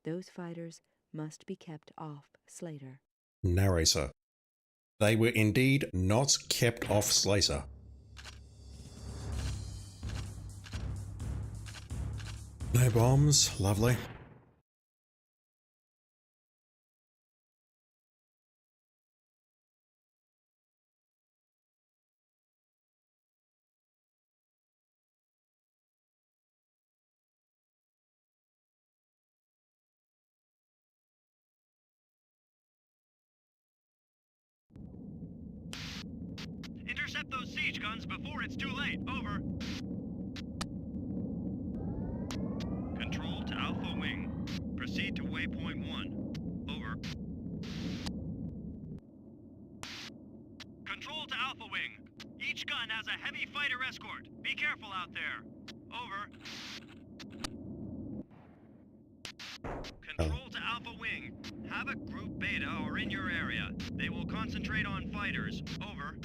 Those fighters must be kept off Slater. Narrator. They were indeed not kept off Slater. No bombs, lovely. Intercept those siege guns before it's too late. Over. Control to Alpha Wing. Proceed to Waypoint 1. Over. Control to Alpha Wing. Each gun has a heavy fighter escort. Be careful out there. Over. Control to Alpha Wing. Havoc Group Beta are in your area. They will concentrate on fighters. Over.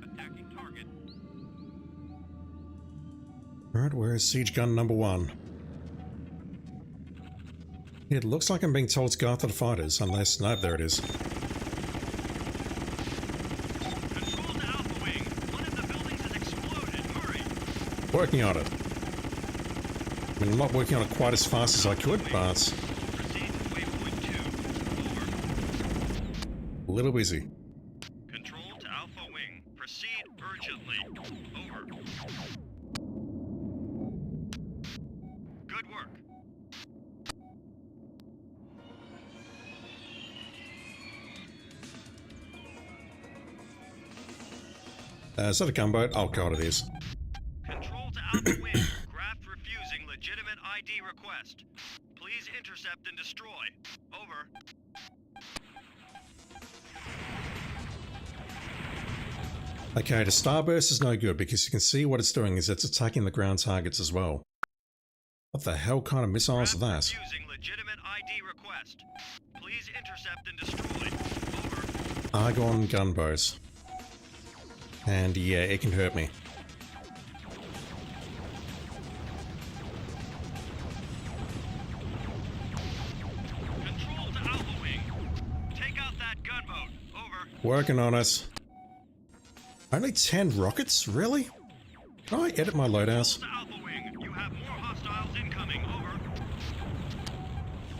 Attacking target. Alright, where is siege gun number 1? It looks like I'm being told to go after the fighters, unless... Nope, there it is. Control to Alpha Wing. One of the buildings has exploded. Hurry. Working on it. I mean, I'm not working on it quite as fast as I could, but Proceed to Waypoint 2. Over. a little busy. Control to Alpha Wing. Proceed urgently. Over. Good work. Is that a gunboat? Oh god, it is. Control to Alpha Wing. Craft refusing legitimate ID request. Please intercept and destroy. Over. Okay, the starburst is no good because you can see what it's doing is it's attacking the ground targets as well. What the hell kind of missiles are that? Refusing legitimate ID request. Please intercept and destroy. Over. Argon gunboat. And yeah, it can hurt me. Control to Alpha Wing. Take out that gunboat. Over. Working on it. Only 10 rockets? Really? Can I edit my loadouts? To Alpha Wing. You have more hostiles incoming. Over.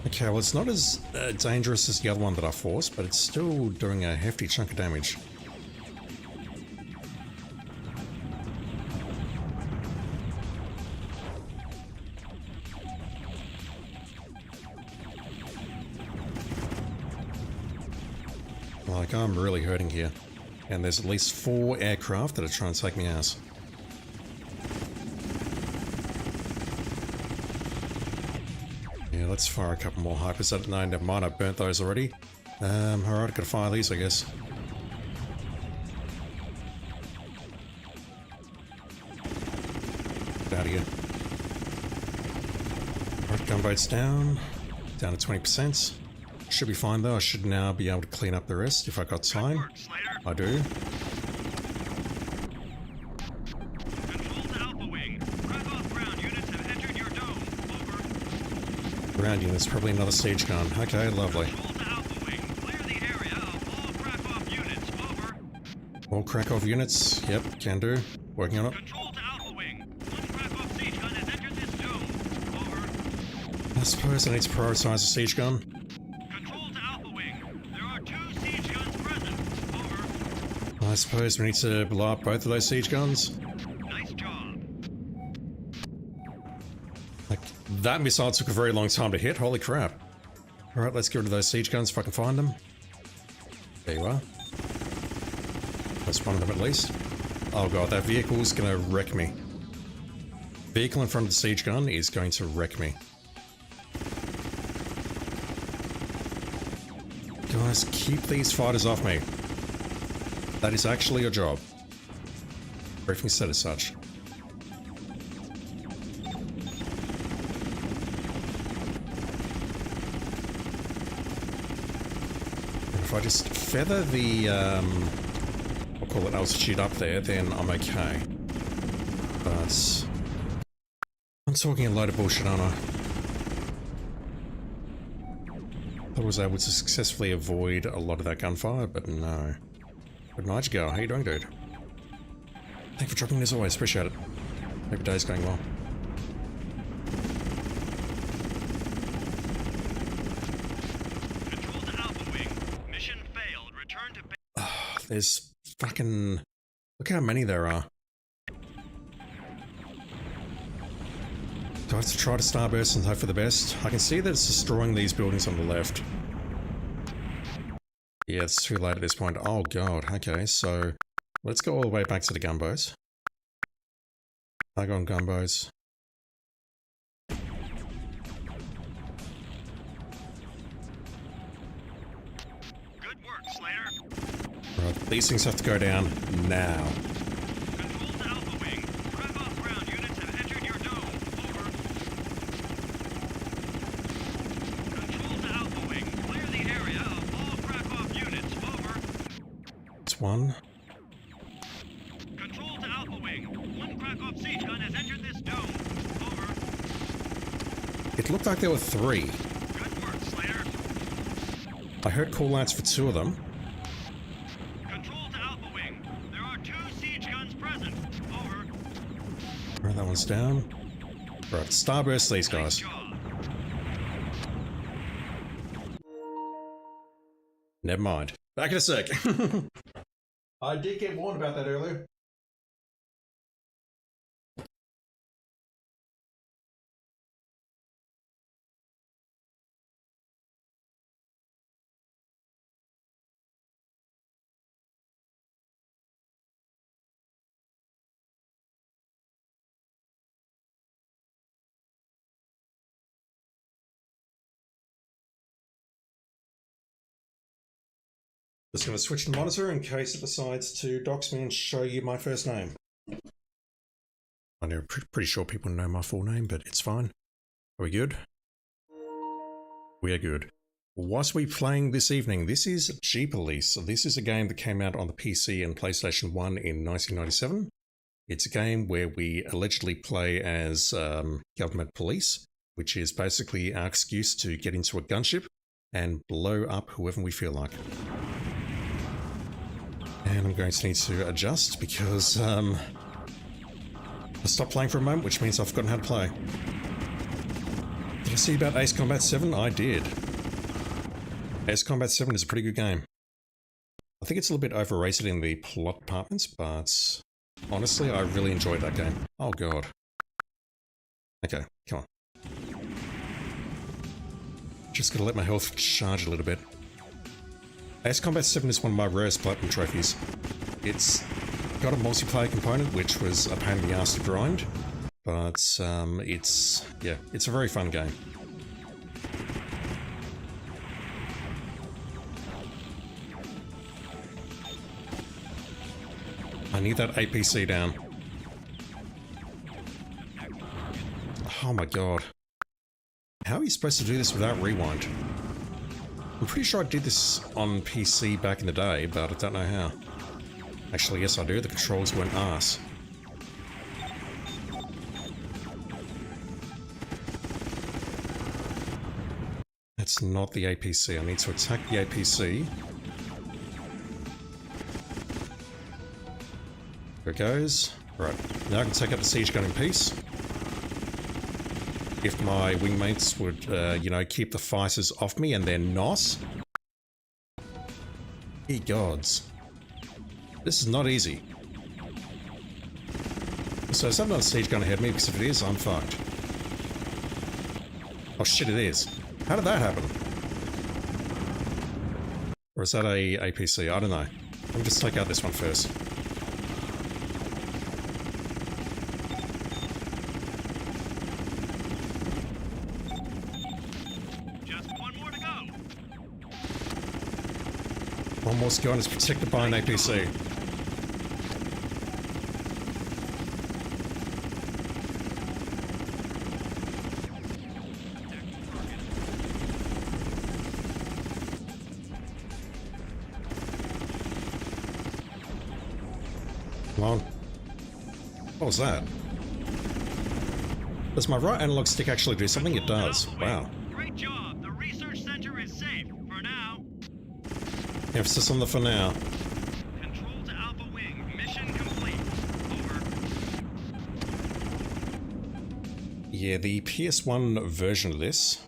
Okay, well it's not as dangerous as the other one that I forced, but it's still doing a hefty chunk of damage. Like, I'm really hurting here. And there's at least 4 aircraft that are trying to take me out. Yeah, let's fire a couple more hypers at it. No, never mind, I burnt those already. Alright, gotta fire these, I guess. Get out of here. Alright, gunboat's down. Down to 20%. Should be fine though, I should now be able to clean up the rest if I got time. Work, Slater. I do. Control to Alpha Wing. Krakow ground units have entered your dome. Over. Ground units, probably another siege gun. Okay, lovely. Control to Alpha All Krakow units. Yep, can do. Working on it. Control to Alpha Wing. One Krakow siege gun has entered this dome. Over. I suppose I need to prioritize a siege gun. Control to Alpha Wing. There are 2 siege guns present. Over. I suppose we need to blow up both of those siege guns. Nice job. Like, that missile took a very long time to hit. Holy crap. Alright, let's get rid of those siege guns if I can find them. There you are. That's one of them at least. Oh god, that vehicle's gonna wreck me. Vehicle in front of the siege gun is going to wreck me. Guys, keep these fighters off me. That is actually your job. Briefing said as such. And if I just feather the, I'll call it altitude up there, then I'm okay. But I'm talking a load of bullshit, aren't I? I was able to successfully avoid a lot of that gunfire, but no. Good night, girl. How you doing, dude? Thanks for dropping in as always. Appreciate it. Hope your day's going well. Control to Alpha Wing. Mission failed. Return to base. There's fucking... Look how many there are. Do I have to try to starburst and hope for the best? I can see that it's destroying these buildings on the left. Yeah, it's too late at this point. Oh god, okay, so... Let's go all the way back to the gunboats. Back on gunboats. Good work, Slater. Right, these things have to go down now. Control to Alpha Wing. Krakow ground units have entered your dome. Over. Control to Alpha Wing. Clear the area of all Krakow units. Over. It's one. Control to Alpha Wing. One Krakow siege gun has entered this dome. Over. It looked like there were three. Good work, Slater. I heard call-outs for two of them. Control to Alpha Wing. There are 2 siege guns present. Over. Right, that one's down. Right, starburst these Nice guys. job. Never mind. Back in a sec. I did get warned about that earlier. Just going to switch the monitor in case it decides to dox me and show you my first name. I'm pretty sure people know my full name, but it's fine. Are we good? We are good. What are we playing this evening? This is G-Police. This is a game that came out on the PC and PlayStation 1 in 1997. It's a game where we allegedly play as government police, which is basically our excuse to get into a gunship and blow up whoever we feel like. And I'm going to need to adjust because I stopped playing for a moment, which means I've forgotten how to play. Did I see about Ace Combat 7? I did. Ace Combat 7 is a pretty good game. I think it's a little bit overrated in the plot departments, but honestly, I really enjoyed that game. Oh god. Okay, come on. Just gotta let my health charge a little bit. Ace Combat 7 is one of my rarest platinum trophies. It's got a multiplayer component, which was a pain in the ass to grind, but it's a very fun game. I need that APC down. Oh my god. How are you supposed to do this without rewind? I'm pretty sure I did this on PC back in the day, but I don't know how. Actually, yes I do. The controls went arse. That's not the APC. I need to attack the APC. There it goes. Right, now I can take out the siege gun in peace. If my wingmates would, you know, keep the fighters off me, and they're not. Ye gods. This is not easy. So is that not a siege gun ahead of me? Because if it is, I'm fucked. Oh shit, it is. How did that happen? Or is that a APC? I don't know. Let me just take out this one first. Just one more to go. One more gun is protected by an APC. Come on. What was that? Does my right analog stick actually do something? It does. Wow. Great job. The research center is safe for now. Emphasis on the for now. Control to Alpha Wing. Mission complete. Over. Yeah, the PS1 version of this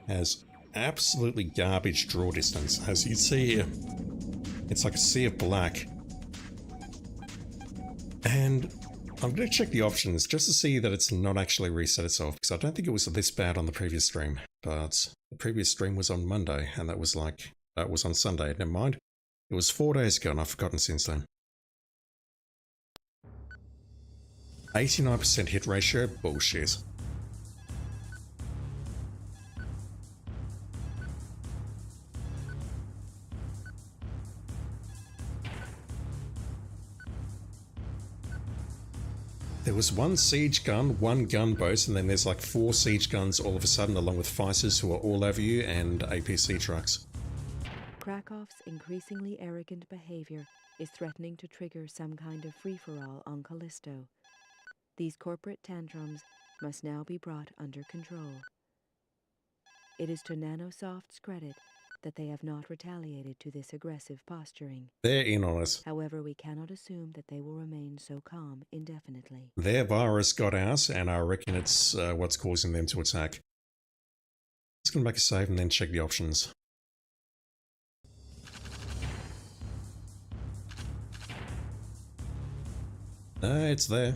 has absolutely garbage draw distance. As you can see here, it's like a sea of black. And I'm going to check the options just to see that it's not actually reset itself, because I don't think it was this bad on the previous stream. But the previous stream was on Monday, and that was on Sunday. Never mind. It was 4 days ago, and I've forgotten since then. 89% hit ratio? Bullshit. There was one siege gun, one gunboat, and then there's like 4 siege guns all of a sudden, along with fighters who are all over you and APC trucks. Krakow's increasingly arrogant behavior is threatening to trigger some kind of free-for-all on Callisto. These corporate tantrums must now be brought under control. It is to Nanosoft's credit that they have not retaliated to this aggressive posturing. They're in on it. However, we cannot assume that they will remain so calm indefinitely. Their virus got out, and I reckon it's what's causing them to attack. Just gonna make a save and then check the options. It's there.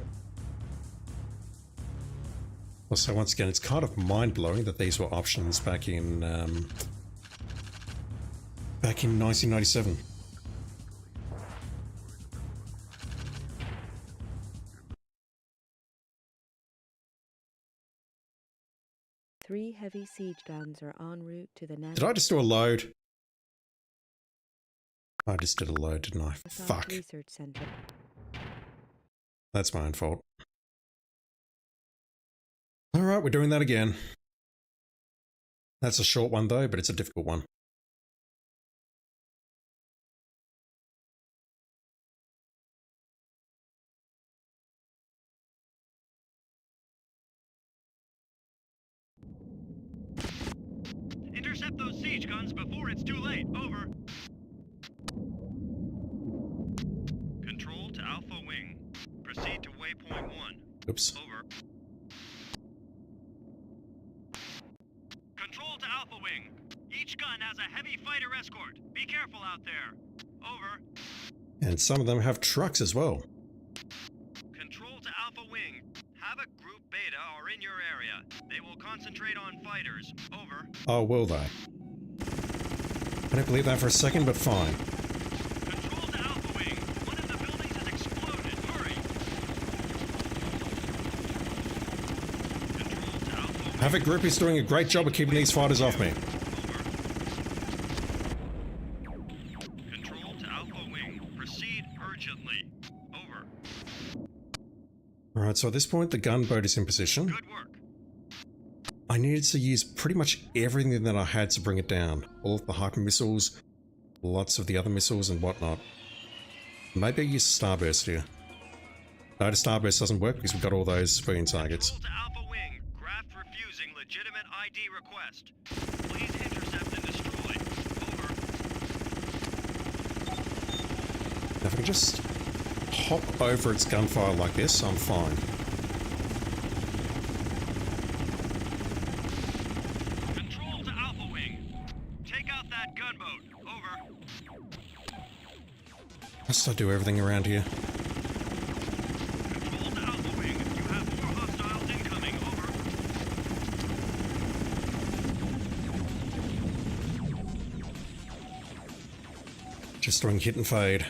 Also, once again, it's kind of mind-blowing that these were options back in 1997. Three heavy siege guns are en route to the Did I just do a load? I just did a load, didn't I? Fuck. Research Center. That's my own fault. Alright, we're doing that again. That's a short one though, but it's a difficult one. Intercept those siege guns before it's too late. Over. Control to Alpha Wing. Proceed to waypoint 1. Oops. Over. Control to Alpha Wing. Each gun has a heavy fighter escort. Be careful out there. Over. And some of them have trucks as well. Control to Alpha Wing. Havoc Group Beta are in your area. They will concentrate on fighters. Over. Oh, will they? I don't believe that for a second, but fine. Control to Alpha Wing. One of the buildings has exploded. Hurry. Control to Alpha Wing. Havoc Group is doing a great job of keeping these fighters off me. Control to Alpha Wing. Proceed urgently. Over. Alright, so at this point the gunboat is in position. Good work. I needed to use pretty much everything that I had to bring it down. All of the hyper missiles, lots of the other missiles and whatnot. Maybe I use Starburst here. No, the Starburst doesn't work because we've got all those civilian targets. Control to Alpha Wing. Graft refusing legitimate ID request. Please intercept and destroy. Over. Now if I can just hop over its gunfire like this, I'm fine. Control to Alpha Wing. Take out that gunboat. Over. Must I do everything around here? Control to Alpha Wing. You have more hostiles incoming. Over. Just doing hit and fade.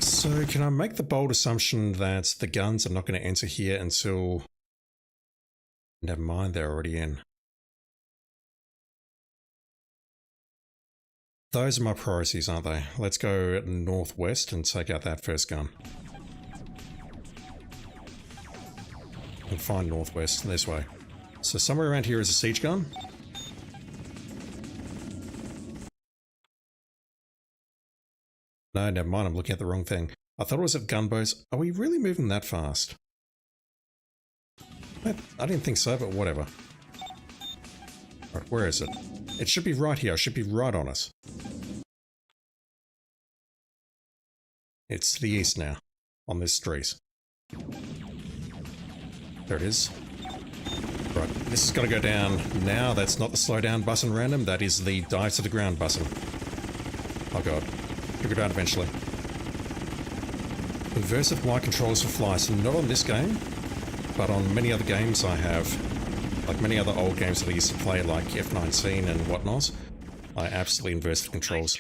So can I make the bold assumption that the guns are not going to enter here until... Never mind, they're already in. Those are my priorities, aren't they? Let's go northwest and take out that first gun. And find northwest, this way. So somewhere around here is a siege gun. No, never mind, I'm looking at the wrong thing. I thought it was at gunboats. Are we really moving that fast? I didn't think so, but whatever. Right, where is it? It should be right here. It should be right on us. It's to the east now, on this street. There it is. Right, this is going to go down now. That's not the slow down button random. That is the dive to the ground button. Oh god. Figure it out eventually. Inversive Y controls for fly. So not on this game, but on many other games I have. Like many other old games that I used to play, like F-19 and whatnot. I absolutely inverse the controls.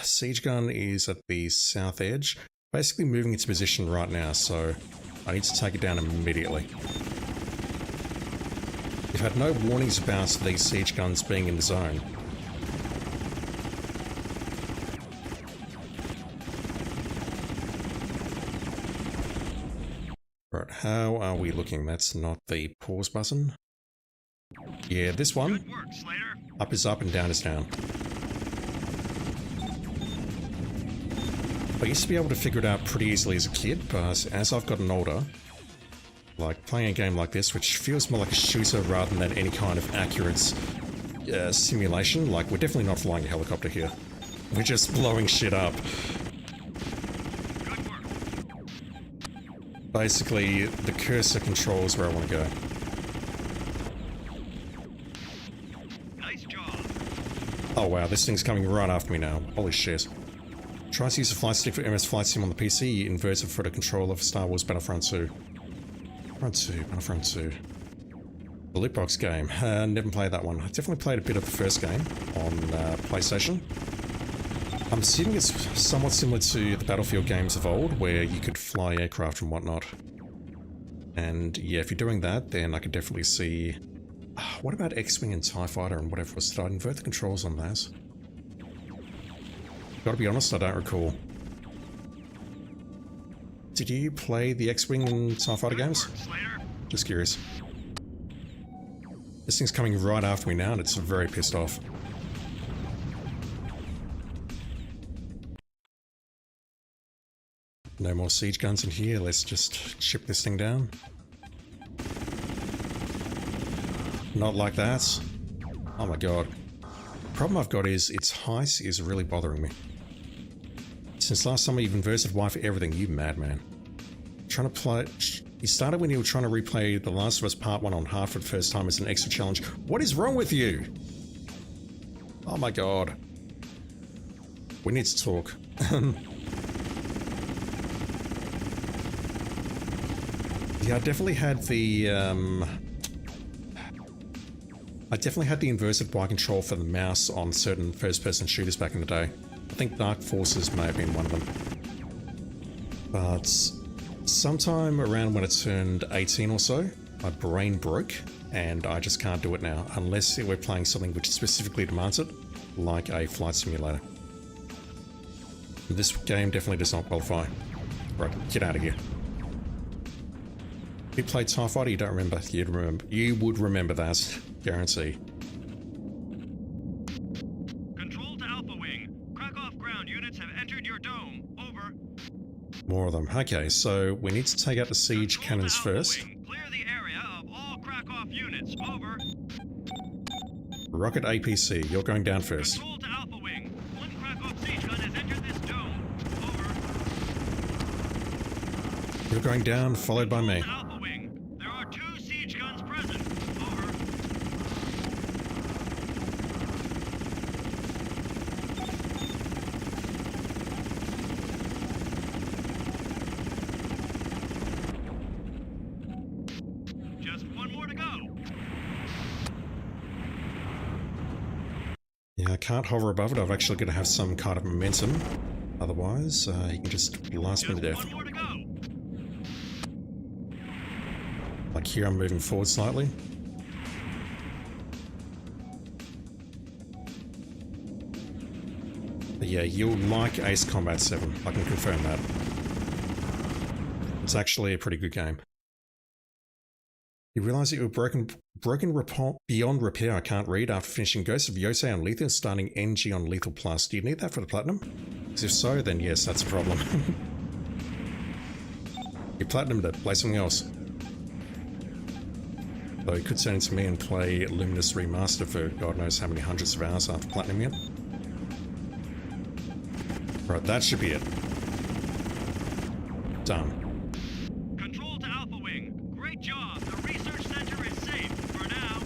Siege gun is at the south edge. Basically moving its position right now, so I need to take it down immediately. We've had no warnings about these siege guns being in the zone. Right, how are we looking? That's not the pause button. Yeah, this one. Good work, Slater. Up is up and down is down. I used to be able to figure it out pretty easily as a kid, but as I've gotten older, like playing a game like this, which feels more like a shooter rather than any kind of accurate simulation, like we're definitely not flying a helicopter here. We're just blowing shit up. Good work. Basically, the cursor controls where I want to go. Nice job. Oh wow, this thing's coming right after me now. Holy shit. Try to use the flight stick for MS Flight Sim on the PC, invert it for the controller for Star Wars Battlefront 2. Battlefront 2. The loot box game. Never played that one. I definitely played a bit of the first game on PlayStation. I'm assuming it's somewhat similar to the Battlefield games of old, where you could fly aircraft and whatnot. And yeah, if you're doing that, then I could definitely see... what about X-Wing and TIE Fighter and whatever was? Did I invert the controls on that? Gotta be honest, I don't recall. Did you play the X-Wing and TIE Fighter games? Just curious. This thing's coming right after me now and it's very pissed off. No more siege guns in here, let's just chip this thing down. Not like that. Oh my god. The problem I've got is its height is really bothering me. Since last time you've inverted Y for everything, you madman. Trying to play... You started when you were trying to replay The Last of Us Part 1 on hard for the first time as an extra challenge. What is wrong with you? Oh my god. We need to talk. Yeah, I definitely had the inverted Y control for the mouse on certain first-person shooters back in the day. I think Dark Forces may have been one of them. But sometime around when it turned 18 or so, my brain broke, and I just can't do it now, unless we're playing something which specifically demands it, like a flight simulator. This game definitely does not qualify. Right, get out of here. You played TIE Fighter, you don't remember. You'd remember. You would remember that. Guarantee. Control to Alpha Wing. Krakow ground units have entered your dome. Over. More of them. Okay, so we need to take out the siege Control to cannons Alpha first. Wing. Clear the area of all Krakow units. Over. Rocket APC, you're going down first. Control to Alpha Wing. One Krakow siege gun has entered this dome. Over. You're going down, followed by me. To Alpha Wing. There are 2 siege guns present. Over. Just one more to go. Yeah, I can't hover above it. I've actually got to have some kind of momentum. Otherwise, you can just blast me to death. One more to go. Like here, I'm moving forward slightly. But yeah, you'll like Ace Combat 7. I can confirm that. It's actually a pretty good game. You realize that you were broken beyond repair. I can't read after finishing Ghost of Yosei on Lethal, starting NG on Lethal Plus. Do you need that for the Platinum? Because if so, then yes, that's a problem. You Platinumed it. Play something else. Though you could send it to me and play Luminous Remaster for God knows how many hundreds of hours after Platinum it. Right, that should be it. Done. Control to Alpha Wing. Great job. The research center is safe for now.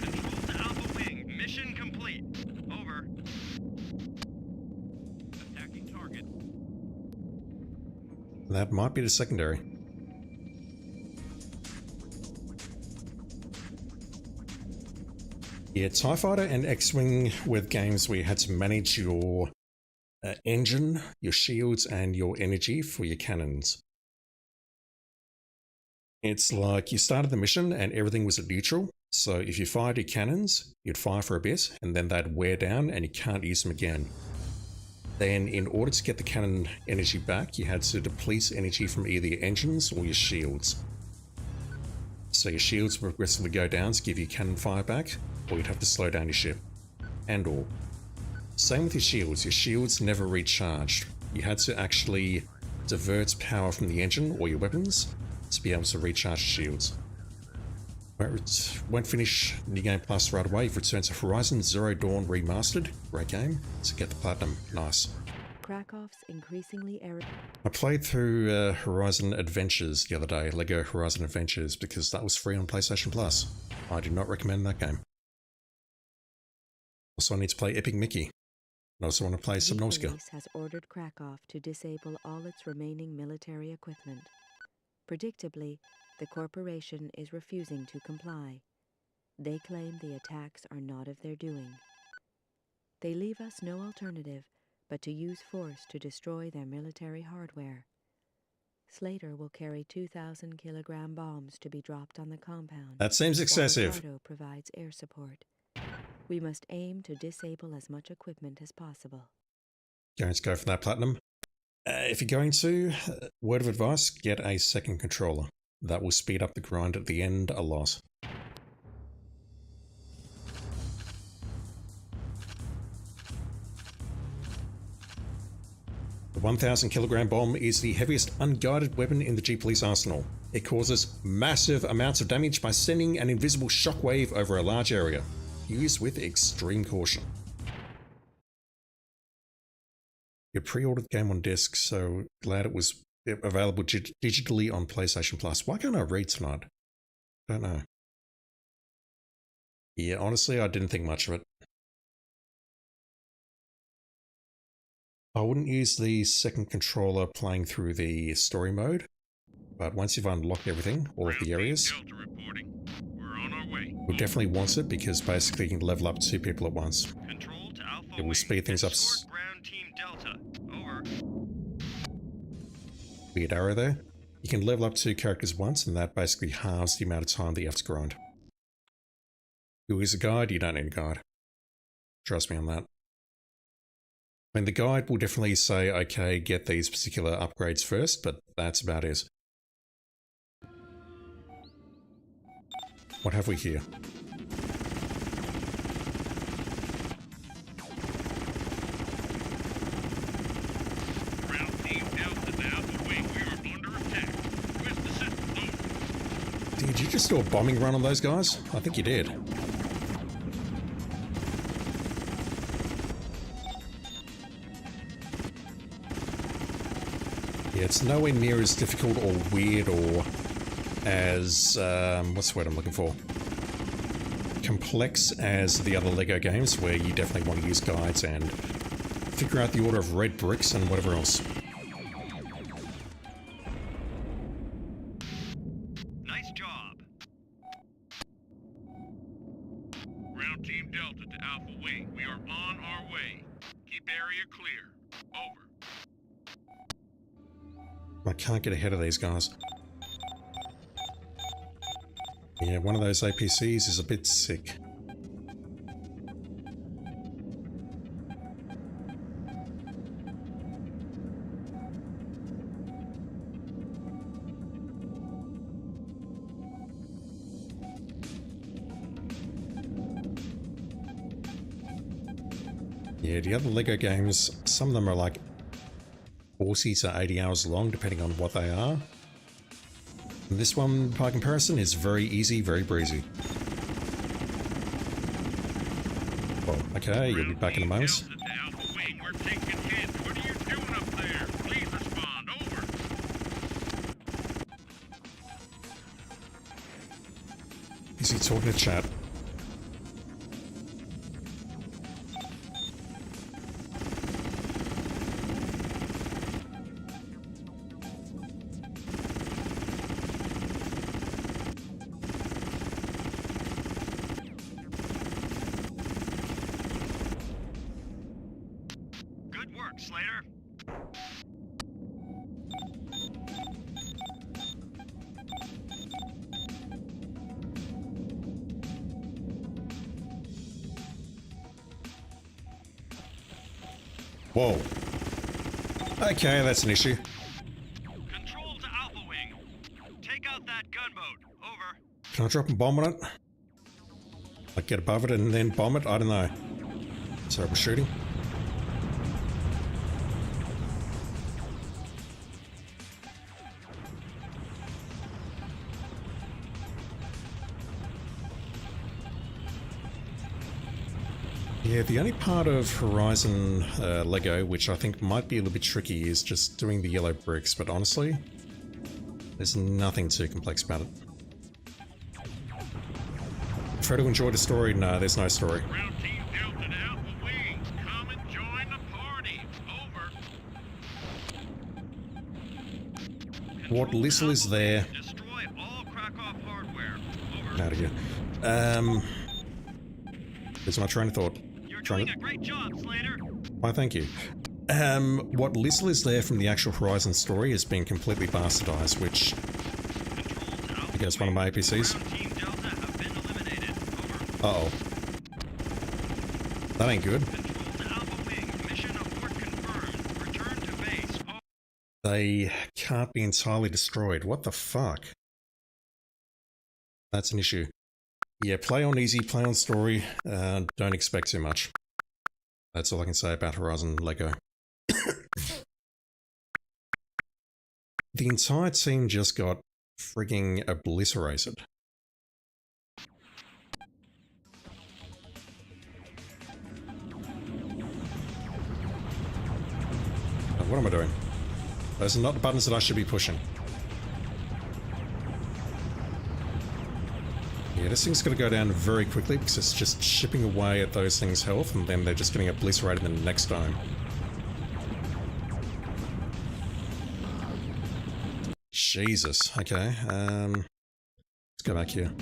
Control to Alpha Wing. Mission complete. Over. Attacking target. That might be the secondary. Yeah, TIE Fighter and X-Wing were games where you had to manage your engine, your shields, and your energy for your cannons. It's like you started the mission and everything was at neutral. So if you fired your cannons, you'd fire for a bit and then they'd wear down and you can't use them again. Then in order to get the cannon energy back, you had to deplete energy from either your engines or your shields. So your shields would progressively go down to give you cannon fire back, or you'd have to slow down your ship. And all. Same with your shields never recharged. You had to actually divert power from the engine or your weapons to be able to recharge shields. Won't finish New Game Plus right away. You've returned to Horizon Zero Dawn Remastered. Great game. To get the Platinum. Nice. Krakow's increasingly I played through Horizon Adventures the other day, Lego Horizon Adventures, because that was free on PlayStation Plus. I do not recommend that game. Also, I need to play Epic Mickey. I also want to play Subnautica. Police has ordered Krakow to disable all its remaining military equipment. Predictably, the corporation is refusing to comply. They claim the attacks are not of their doing. They leave us no alternative but to use force to destroy their military hardware. Slater will carry 2,000-kilogram bombs to be dropped on the compound. That seems excessive. Ricardo provides air support. We must aim to disable as much equipment as possible. Going to go for that Platinum. If you're going to, word of advice, get a second controller. That will speed up the grind at the end a lot. The 1,000-kilogram bomb is the heaviest unguided weapon in the G-Police arsenal. It causes massive amounts of damage by sending an invisible shockwave over a large area. Use with extreme caution. You pre-ordered the game on disc, so glad it was available digitally on PlayStation Plus. Why can't I read tonight? Don't know. Yeah, honestly, I didn't think much of it. I wouldn't use the second controller playing through the story mode, but once you've unlocked everything, all of the areas, Delta reporting. We're on our way. you'll definitely want it because basically you can level up 2 people at once. Control to Alpha It will Wing. speed things up. Escort ground team Delta. Over. Weird arrow there. You can level up 2 characters once, and that basically halves the amount of time that you have to grind. You use a guide, you don't need a guide. Trust me on that. I mean, the guide will definitely say, okay, get these particular upgrades first, but that's about it. What have we here? Ground team Delta to Alpha Wing. We are under attack. Where's the system? Over. Did you just do a bombing run on those guys? I think you did. Yeah, it's nowhere near as difficult or weird or as, what's the word I'm looking for? Complex as the other LEGO games, where you definitely want to use guides and figure out the order of red bricks and whatever else. Nice job. Ground team Delta to Alpha Wing. We are on our way. Keep area clear. Over. I can't get ahead of these guys. Yeah, one of those APCs is a bit sick. Yeah, the other LEGO games, some of them are like 40 to 80 hours long, depending on what they are. And this one, by comparison, is very easy, very breezy. Well, okay, you'll be back in a moment. Delta to Alpha Wing. We're taking hits. What are you doing up there? Please respond. Over. Is he talking to chat? Good work, Slater. Whoa. Okay, that's an issue. Control to Alpha Wing. Take out that gunboat. Over. Can I drop a bomb on it? Like get above it and then bomb it? I don't know. Terrible shooting. Yeah, the only part of Horizon LEGO, which I think might be a little bit tricky, is just doing the yellow bricks, but honestly, there's nothing too complex about it. Try to enjoy the story? No, there's no story. Ground team Delta to Alpha Wing. Come and join the party. Over. What little is there? Destroy all Krakow hardware. Over. Out of here. There's my train of thought. You're Trying doing a great job, Slater. Why, thank you. What little is there from the actual Horizon story has been completely bastardized, which Control to Alpha I guess one of my APCs. Ground team Delta have been eliminated. Over. Uh-oh. That ain't good. Control to Alpha Wing. Mission abort confirmed. Return to base. Over. They can't be entirely destroyed. What the fuck? That's an issue. Yeah, play on easy, play on story. Don't expect too much. That's all I can say about Horizon LEGO. The entire team just got frigging obliterated. What am I doing? Those are not the buttons that I should be pushing. Yeah, this thing's going to go down very quickly because it's just chipping away at those things' health and then they're just getting obliterated in the next time. Jesus. Okay, let's go back here.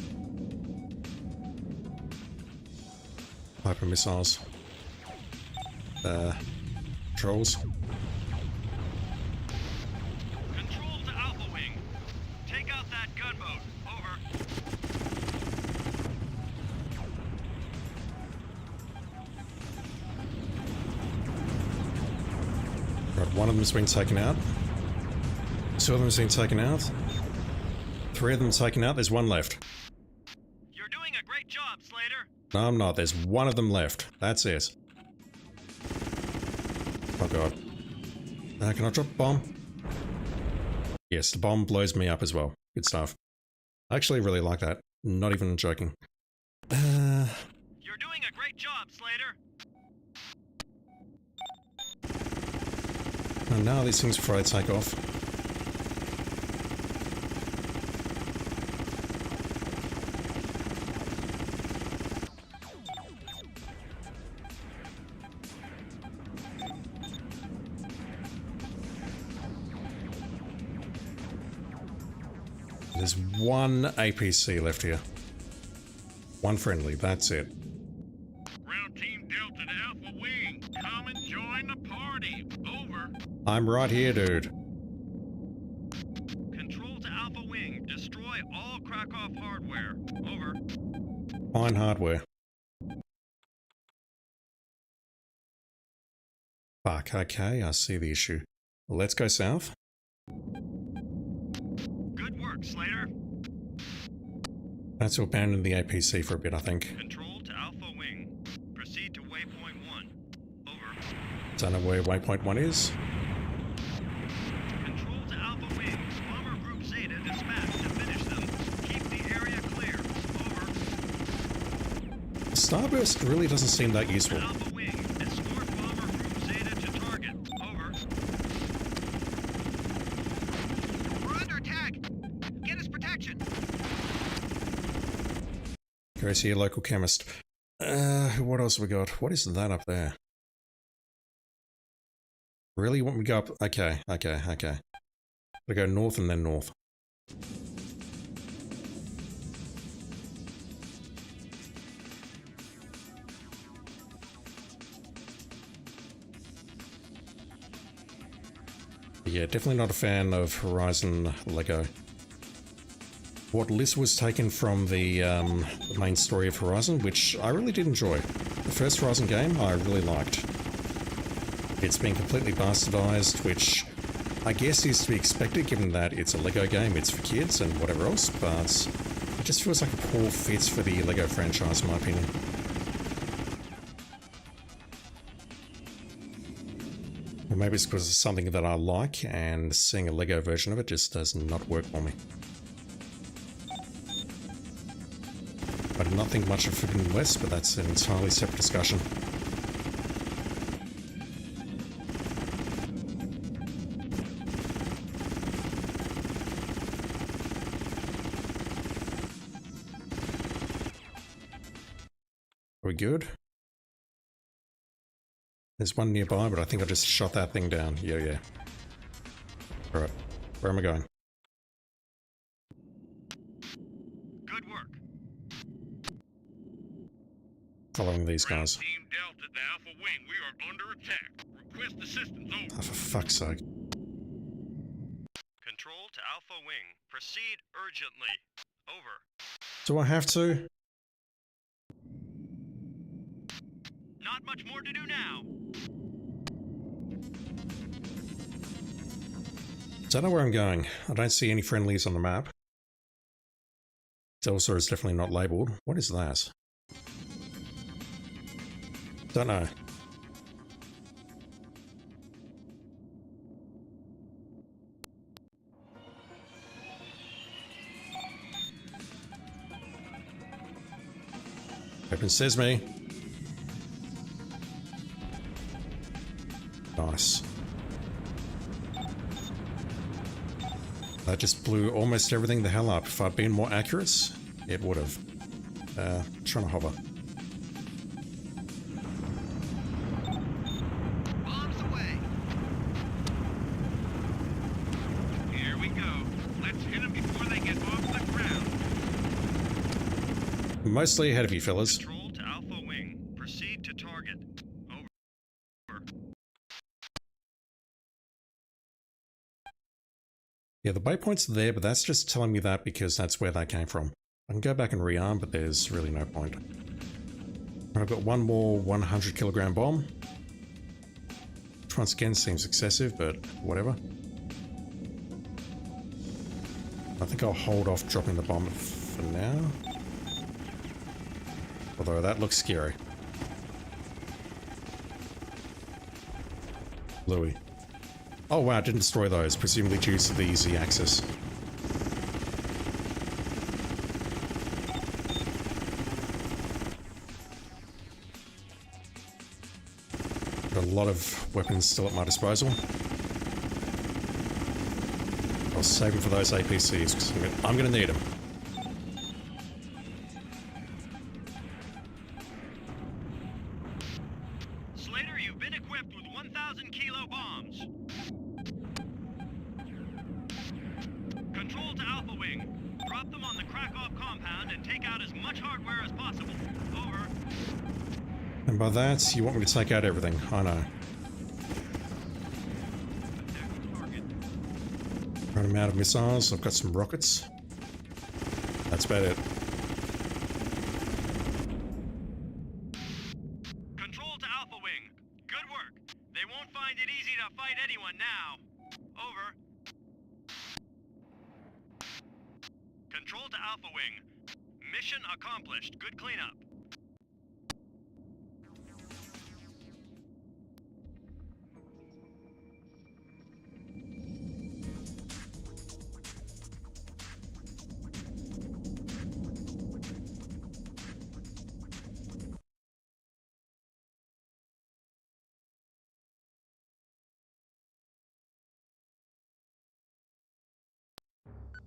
Hyper missiles. Trolls. Control to Alpha Wing. Take out that gunboat. Over. One of them's been taken out. Two of them's been taken out. Three of them taken out. There's one left. You're doing a great job, Slater. No, I'm not. There's one of them left. That's it. Oh god. Can I drop a bomb? Yes, the bomb blows me up as well. Good stuff. I actually really like that. Not even joking. You're doing a great job, Slater. And now these things before I take off. There's one APC left here. One friendly, that's it. Ground Team Delta to Alpha Wing. Come and join the party. Over. I'm right here, dude. Control to Alpha Wing. Destroy all Krakow hardware. Over. Fine hardware. Fuck, okay, I see the issue. Let's go south. Good work, Slater. That's to abandon the APC for a bit, I think. Control to Alpha Wing. Proceed to Waypoint 1. Over. Don't know where waypoint 1 is. Control to Alpha Wing. Bomber Group Zeta dispatched to finish them. Keep the area clear. Over. Starburst really doesn't seem that useful. Alpha Wing. Escort Bomber Group Zeta to target. Over. We're under attack. Get us protection. Go see a local chemist. What else have we got? What is that up there? Really? You want me to go up? Okay. We go north and then north. Yeah, definitely not a fan of Horizon Lego. What list was taken from the main story of Horizon, which I really did enjoy. The first Horizon game I really liked. It's been completely bastardized, which I guess is to be expected given that it's a Lego game, it's for kids and whatever else, but it just feels like a poor fit for the Lego franchise in my opinion. Or maybe it's because it's something that I like and seeing a Lego version of it just does not work for me. I do not think much of Forbidden West, but that's an entirely separate discussion. Are we good? There's one nearby, but I think I just shot that thing down. Yeah. Alright, where am I going? Good work. Following these Ground guys. Team Delta to Alpha Wing. We are under attack. Request assistance. Over. Oh, for fuck's sake. Control to Alpha Wing. Proceed urgently. Over. Do I have to? Not much more to do now. Don't know where I'm going. I don't see any friendlies on the map. Delta is definitely not labelled. What is that? Don't know. Open sesame. Nice. That just blew almost everything the hell up. If I'd been more accurate, it would have. Trying to hover. Bombs away. Here we go. Let's hit them before they get off the ground. Mostly ahead of you, fellas. Control to Alpha Wing. Proceed to target. Over. Yeah, the waypoint's there, but that's just telling me that because that's where that came from. I can go back and rearm, but there's really no point. I've got one more 100 kilogram bomb. once again seems excessive, but whatever. I think I'll hold off dropping the bomb for now. Although that looks scary. Louis. Oh wow, didn't destroy those, presumably due to the easy access. Got a lot of weapons still at my disposal. I'll save them for those APCs, because I'm going to need them. Slater, you've been equipped with 1,000 kilo bombs. Control to Alpha Wing. Drop them on the Krakow compound and take out as much hardware as possible. Over. And by that, you want me to take out everything. I know. I'm out of missiles. I've got some rockets. That's about it. Control to Alpha Wing. Good work. They won't find it easy to fight anyone now. Over. Control to Alpha Wing. Mission accomplished. Good cleanup.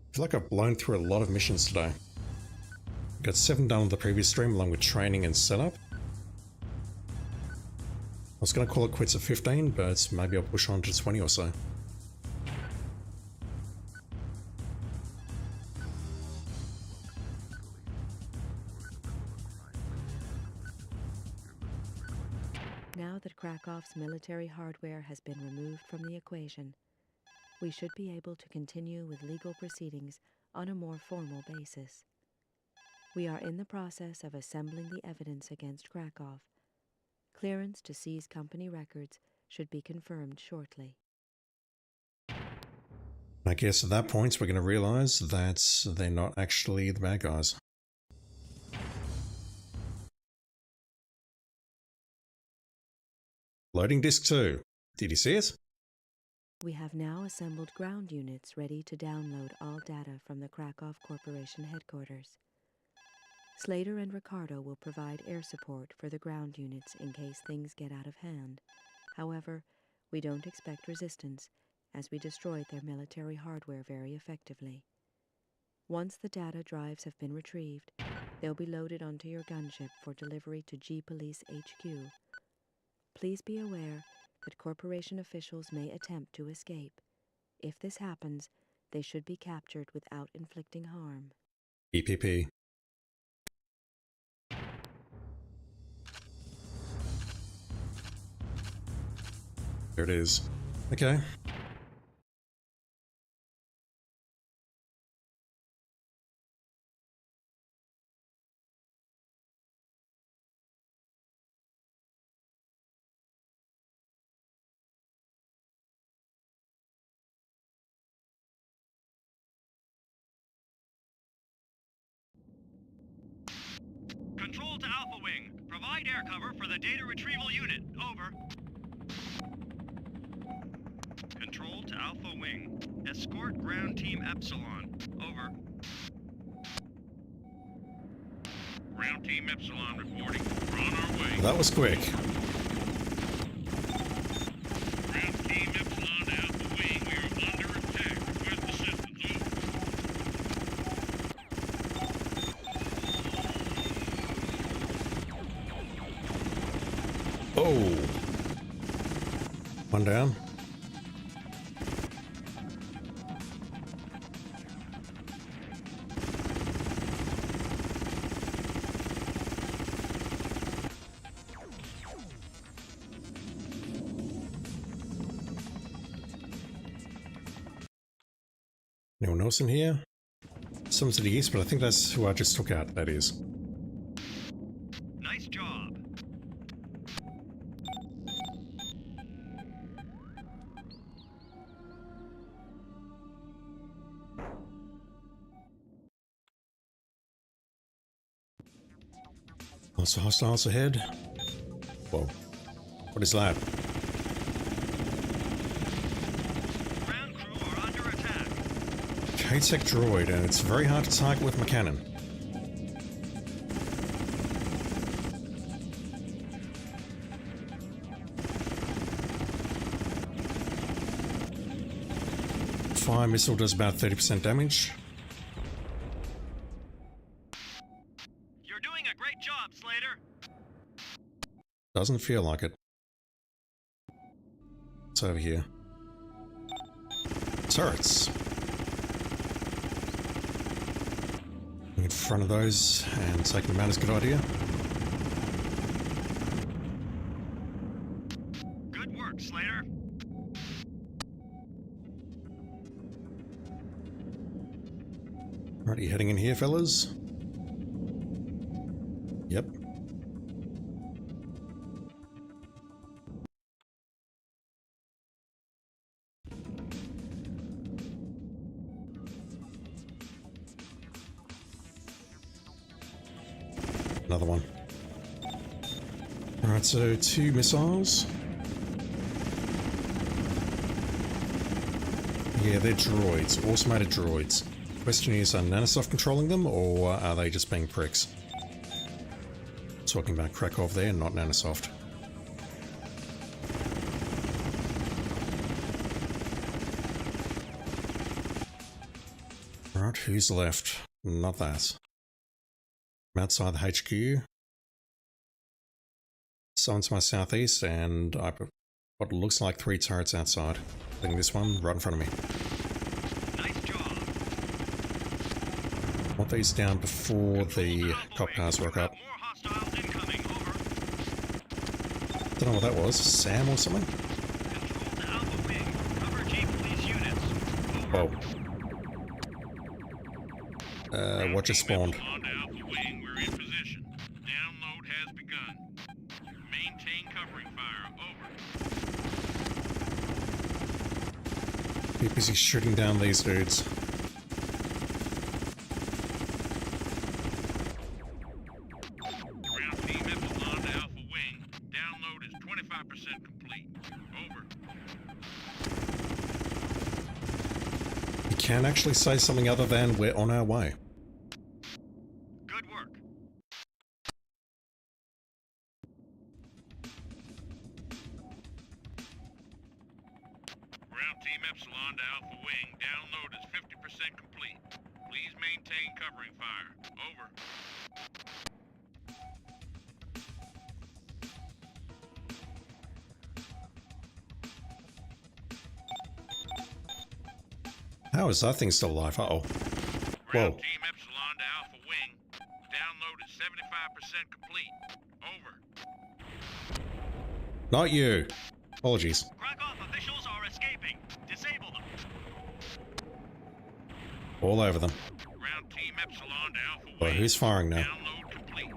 I feel like I've blown through a lot of missions today. Got 7 done on the previous stream along with training and setup. I was going to call it quits at 15, but maybe I'll push on to 20 or so. Now that Krakow's military hardware has been removed from the equation, we should be able to continue with legal proceedings on a more formal basis. We are in the process of assembling the evidence against Krakow. Clearance to seize company records should be confirmed shortly. I guess at that point we're going to realize that they're not actually the bad guys. Loading disk 2. Did you see it? We have now assembled ground units ready to download all data from the Krakow Corporation headquarters. Slater and Ricardo will provide air support for the ground units in case things get out of hand. However, we don't expect resistance, as we destroyed their military hardware very effectively. Once the data drives have been retrieved, they'll be loaded onto your gunship for delivery to G-Police HQ. Please be aware that corporation officials may attempt to escape. If this happens, they should be captured without inflicting harm. EPP. There it is. Okay. Control to Alpha Wing. Provide air cover for the data retrieval unit. Over. Control to Alpha Wing. Escort ground team Epsilon. Over. Ground Team Epsilon reporting. We're on our way. That was quick. Ground Team Epsilon to Alpha Wing. We are under attack. Request assistance. Over. Oh. One down. Anyone else in here? Some to the east, but I think that's who I just took out, that is. Nice job. Lots of hostiles ahead. Whoa. What is that? Ground crew are under attack. K-Tech droid, and it's very hard to target with my cannon. Fire missile does about 30% damage. You're doing a great job, Slater. Doesn't feel like it. It's over here. Turrets. In front of those and taking them out is a good idea. Good work, Slater. Right, you heading in here, fellas? Yep. Another one. Alright, so 2 missiles. Yeah, they're droids, automated droids. Question is, are Nanosoft controlling them, or are they just being pricks? Talking about Krakow there, not Nanosoft. Right, who's left? Not that. I'm outside the HQ. Someone's to my southeast, and I put what looks like 3 turrets outside. I think this one right in front of me. Nice job. I want these down before the cop cars rock up. More hostiles incoming. Over. Don't know what that was. Sam or something? Control to Alpha Wing. Cover G police units. Over. Whoa. What just spawned? On to Alpha Wing, we're in position. Download has begun. Maintain covering fire. Over. Be busy shooting down these dudes. Ground team Epsilon to Alpha Wing. Download is 25% complete. Over. You can actually say something other than we're on our way. Good work. Ground team Epsilon to Alpha Wing. Download is 50% complete. Please maintain covering fire. Over. How is that thing still alive? Uh-oh. Ground Whoa. team Epsilon to Alpha Wing. Download is 75% complete. Over. Not you. Apologies. Krakow officials are escaping. Disable them. All over them. Ground team Epsilon to Alpha Well, Wing. who's firing now? Download complete.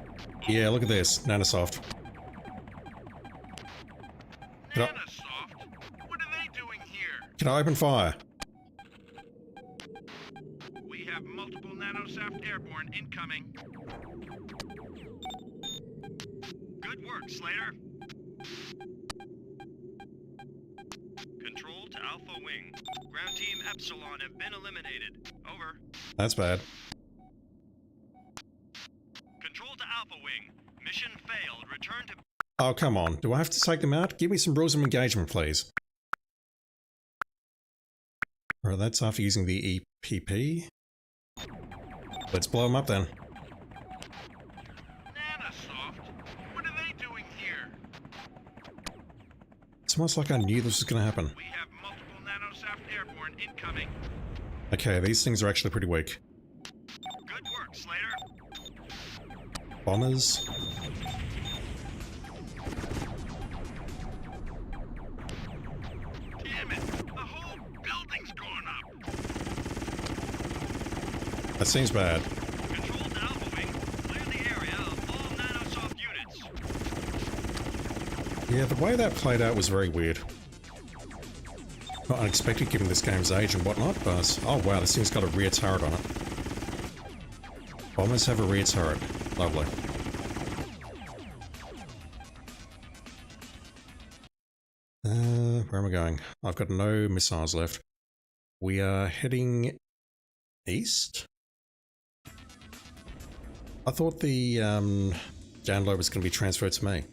Yeah, look at this. Nanosoft. Can I, Nanosoft? What are they doing here? can I open fire? We have multiple Nanosoft airborne incoming. Good work, Slater. Control to Alpha Wing. Ground team Epsilon have been eliminated. Over. That's bad. Control to Alpha Wing. Mission failed. Return to... Oh, come on. Do I have to take them out? Give me some rules of engagement, please. Alright, that's after using the EPP. Let's blow them up then. Nanosoft? What are they doing here? It's almost like I knew this was going to happen. We have multiple Nanosoft airborne incoming. Okay, these things are actually pretty weak. Good work, Slater. Bombers. Damn it! The whole building's going up! That seems bad. Control to Alpha Wing. Clear the area of all Nanosoft units. Yeah, the way that played out was very weird. Not unexpected given this game's age and whatnot, but... Oh wow, this thing's got a rear turret on it. Bombers have a rear turret. Lovely. Where am I going? I've got no missiles left. We are heading east? I thought the download was going to be transferred to me.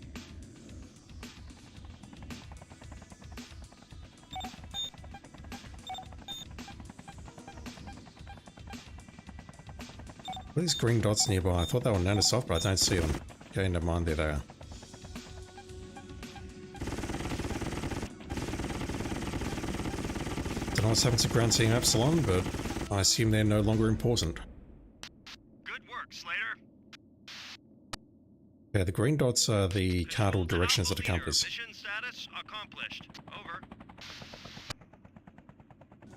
What are these green dots nearby? I thought they were nanosoft, but I don't see them. Okay, never mind, there they are. Don't know what's happened to Ground Team Epsilon, but I assume they're no longer important. Good work, Slater. Yeah, the green dots are the cardinal Control to directions of Alpha the compass. Leader. Mission status accomplished.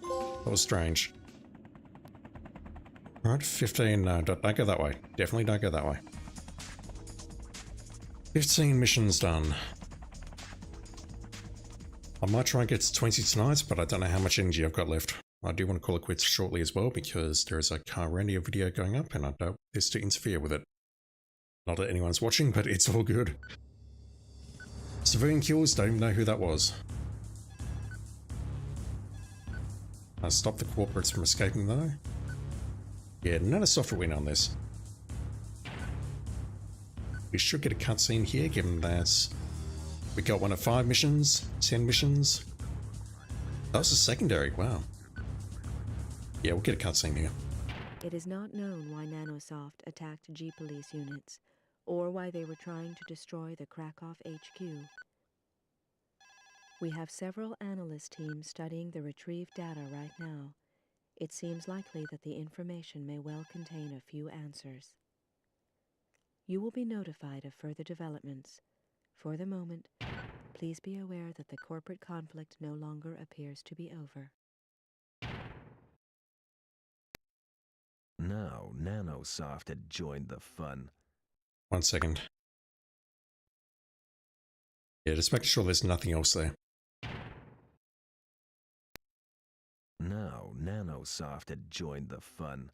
Over. That was strange. Alright, 15, don't go that way. Definitely don't go that way. 15 missions done. I might try and get to 20 tonight, but I don't know how much energy I've got left. I do want to call it quits shortly as well, because there is a car radio video going up, and I don't want this to interfere with it. Not that anyone's watching, but it's all good. Civilian kills, don't even know who that was. I stopped the corporates from escaping though. Yeah, nanosoft win on this. We should get a cutscene here, given that we got one of 5 missions, 10 missions. That was a secondary, wow. Yeah, we'll get a cutscene here. It is not known why Nanosoft attacked G-Police units, or why they were trying to destroy the Krakow HQ. We have several analyst teams studying the retrieved data right now. It seems likely that the information may well contain a few answers. You will be notified of further developments. For the moment, please be aware that the corporate conflict no longer appears to be over. Now, Nanosoft had joined the fun. 1 second. Yeah, just making sure there's nothing else there. Now, Nanosoft had joined the fun.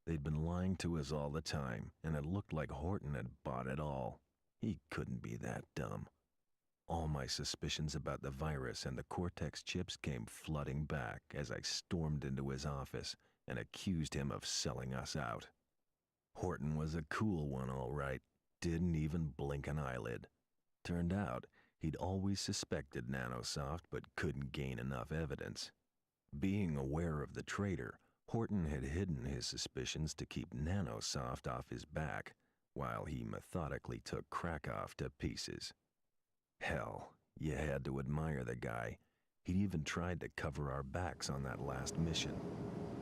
They'd been lying to us all the time, and it looked like Horton had bought it all. He couldn't be that dumb. All my suspicions about the virus and the Cortex chips came flooding back as I stormed into his office and accused him of selling us out. Horton was a cool one, all right. Didn't even blink an eyelid. Turned out, he'd always suspected Nanosoft but couldn't gain enough evidence. Being aware of the traitor, Horton had hidden his suspicions to keep Nanosoft off his back, while he methodically took Krakow to pieces. Hell, you had to admire the guy. He'd even tried to cover our backs on that last mission.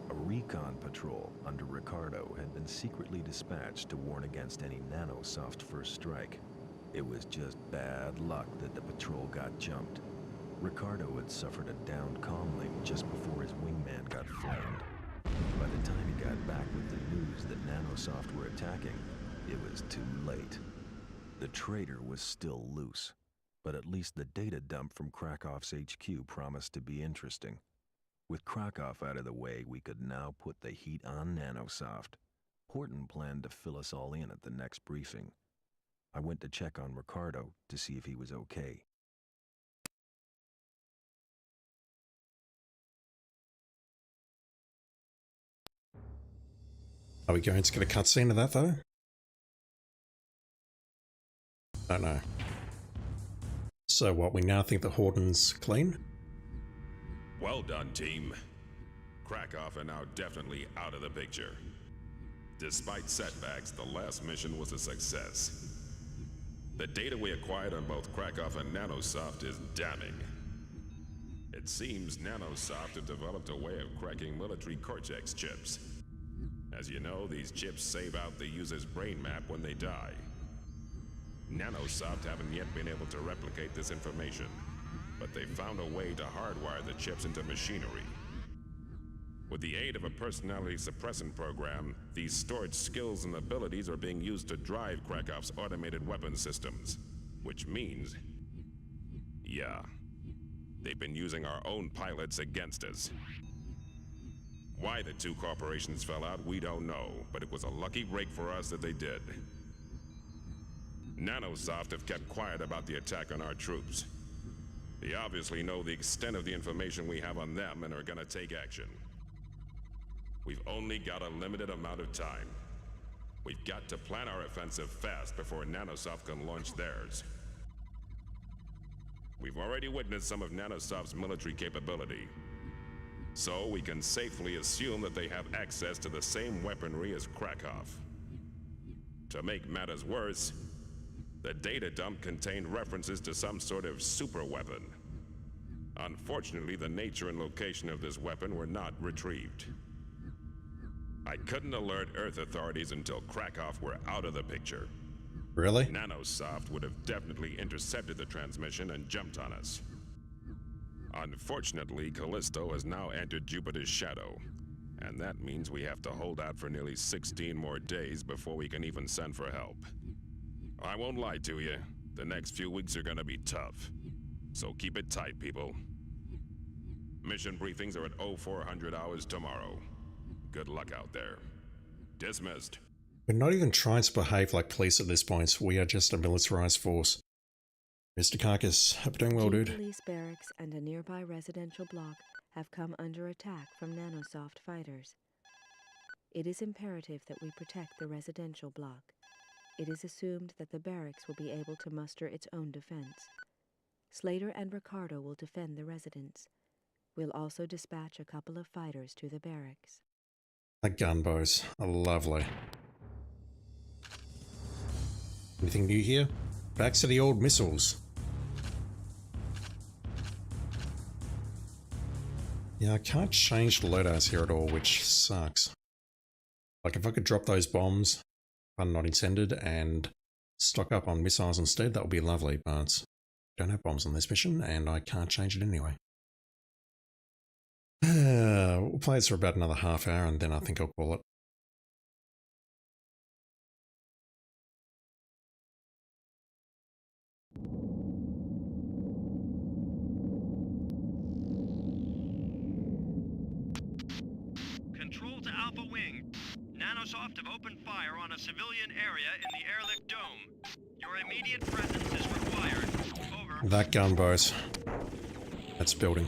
A recon patrol under Ricardo had been secretly dispatched to warn against any Nanosoft first strike. It was just bad luck that the patrol got jumped. Ricardo had suffered a downed comlink just before his wingman got flamed. By the time he got back with the news that Nanosoft were attacking, it was too late. The traitor was still loose, but at least the data dump from Krakow's HQ promised to be interesting. With Krakow out of the way, we could now put the heat on Nanosoft. Horton planned to fill us all in at the next briefing. I went to check on Ricardo to see if he was okay. Are we going to get a cutscene of that though? Don't know. So what, we now think the Horton's clean? Well done, team. Krakow are now definitely out of the picture. Despite setbacks, the last mission was a success. The data we acquired on both Krakow and Nanosoft is damning. It seems Nanosoft have developed a way of cracking military Cortex chips. As you know, these chips save out the user's brain map when they die. Nanosoft haven't yet been able to replicate this information, but they found a way to hardwire the chips into machinery. With the aid of a personality suppressant program, these stored skills and abilities are being used to drive Krakow's automated weapon systems. Which means... yeah, they've been using our own pilots against us. Why the two corporations fell out, we don't know, but it was a lucky break for us that they did. Nanosoft have kept quiet about the attack on our troops. They obviously know the extent of the information we have on them and are gonna take action. We've only got a limited amount of time. We've got to plan our offensive fast before Nanosoft can launch theirs. We've already witnessed some of Nanosoft's military capability, so we can safely assume that they have access to the same weaponry as Krakow. To make matters worse, the data dump contained references to some sort of super weapon. Unfortunately, the nature and location of this weapon were not retrieved. I couldn't alert Earth authorities until Krakow were out of the picture. Really? Nanosoft would have definitely intercepted the transmission and jumped on us. Unfortunately, Callisto has now entered Jupiter's shadow, and that means we have to hold out for nearly 16 more days before we can even send for help. I won't lie to you, the next few weeks are gonna be tough. So keep it tight, people. Mission briefings are at 0400 hours tomorrow. Good luck out there. Dismissed. We're not even trying to behave like police at this point. We are just a militarized force. Mr. Carcass, hope you're doing well, Two dude. police barracks and a nearby residential block have come under attack from Nanosoft fighters. It is imperative that we protect the residential block. It is assumed that the barracks will be able to muster its own defense. Slater and Ricardo will defend the residents. We'll also dispatch a couple of fighters to the barracks. The gunbows are lovely. Anything new here? Back to the old missiles. Yeah, I can't change the loadouts here at all, which sucks. Like, if I could drop those bombs, pun not intended, and stock up on missiles instead, that would be lovely, but I don't have bombs on this mission, and I can't change it anyway. We'll play this for about another half hour, and then I think I'll call it. Control to Alpha Wing. Nanosoft have opened fire on a civilian area in the Ehrlich Dome. Your immediate presence is required. Over. That gunboat. That's building.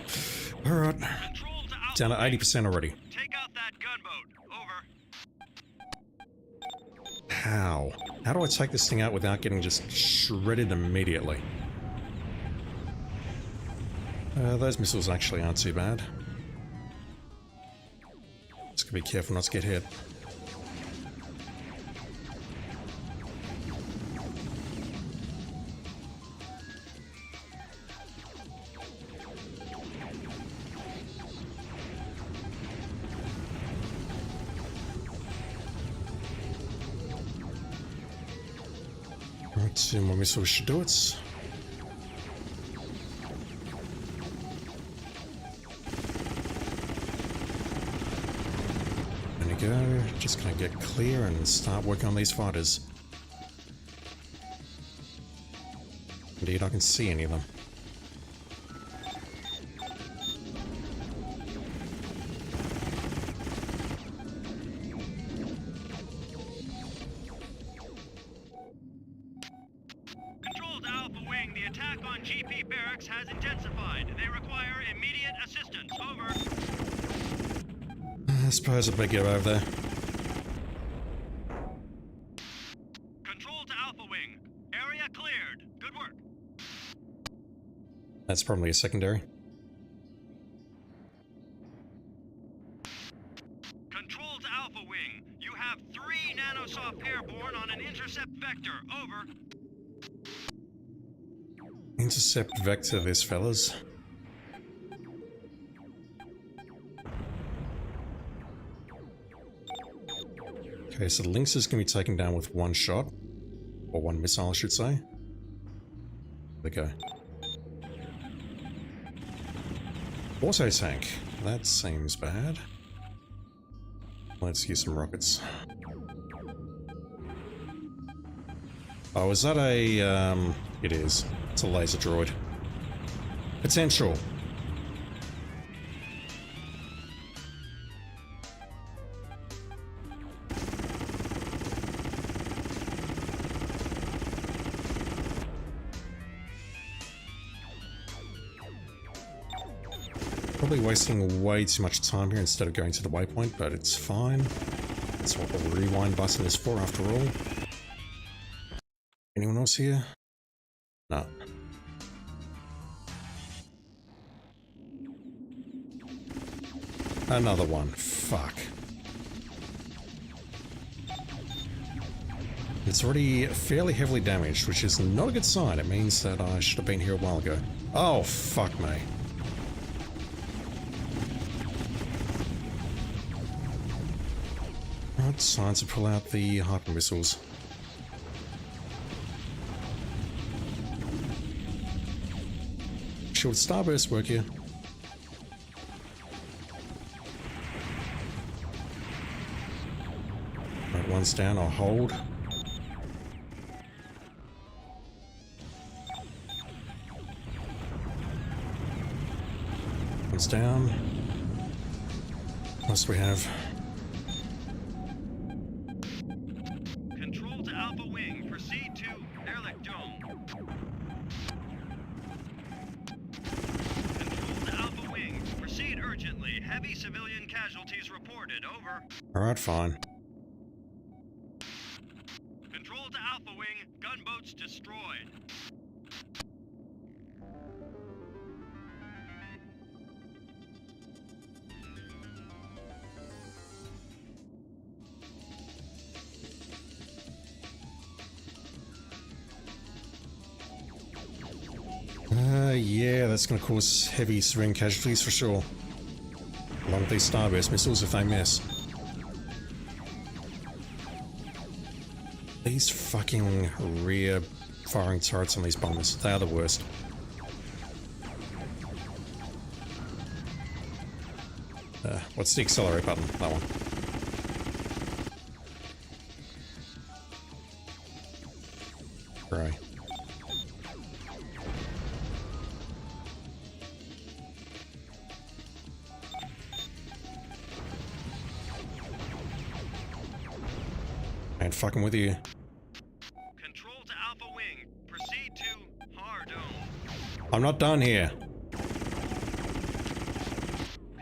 Alright. Control to Alpha Down to Wing. 80% already. Take out that gunboat. Over. How? How do I take this thing out without getting just shredded immediately? Those missiles actually aren't too bad. Just gotta be careful not to get hit. Right, 2 more missiles should do it. There we go. Just gonna get clear and start working on these fighters. Indeed, I can see any of them. Control to Alpha Wing. The attack on GP barracks has intensified. They require immediate assistance. Over. I suppose I better get over there. Control to Alpha Wing. Area cleared. Good work. That's probably a secondary. Control to Alpha Wing. You have 3 Nanosoft airborne on an intercept vector. Over. Intercept vector this, fellas. Okay, so the Lynx is going to be taken down with 1 shot. Or 1 missile, I should say. There we go. Auto tank. That seems bad. Let's use some rockets. Oh, is that a, it is. It's a laser droid. Potential. Probably wasting way too much time here instead of going to the waypoint, but it's fine. That's what the rewind button is for after all. Anyone else here? No. Another one. Fuck. It's already fairly heavily damaged, which is not a good sign. It means that I should have been here a while ago. Oh, fuck me. Right, time to pull out the hyper missiles. Should starburst work here? Right, one's down, I'll hold. One's down. What else do we have? Control to Alpha Wing. Proceed to Airlick Dome. Control to Alpha Wing. Proceed urgently. Heavy civilian casualties reported. Over. Alright, fine. Control to Alpha Wing. Gunboats destroyed. Yeah, that's going to cause heavy civilian casualties for sure. Along with these starburst missiles if they miss. These fucking rear firing turrets on these bombers, they are the worst. What's the accelerate button? That one. Right. Ain't fucking with you. Control to Alpha Wing. Proceed to Hardome. I'm not done here.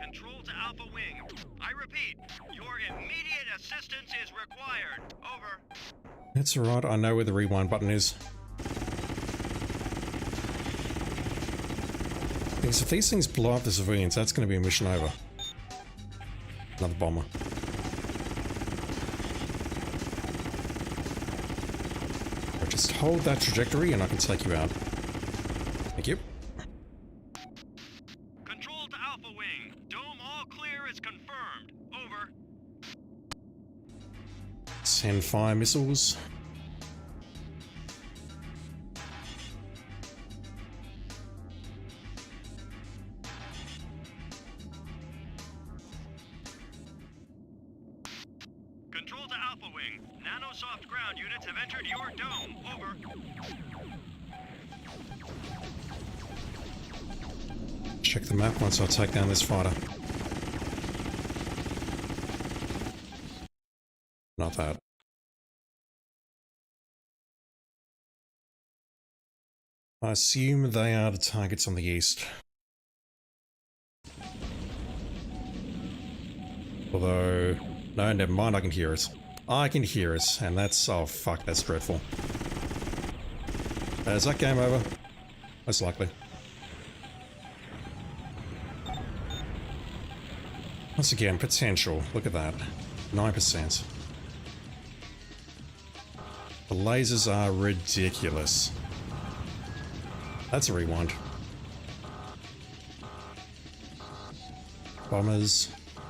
Control to Alpha Wing. I repeat, your immediate assistance is required. Over. It's alright, I know where the rewind button is. Because if these things blow up the civilians, that's going to be a mission over. Another bomber. Just hold that trajectory and I can take you out. Thank you. Control to Alpha Wing. Dome all clear is confirmed. Over. 10 fire missiles. Control to Alpha Wing. Nanosoft ground units have entered your dome. Over. Check the map once I take down this fighter. Not that. I assume they are the targets on the east. Although, no, never mind, I can hear it. I can hear it, and that's, oh fuck, that's dreadful. Is that game over? Most likely. Once again, potential, look at that. 9%. The lasers are ridiculous. That's a rewind. Bombers,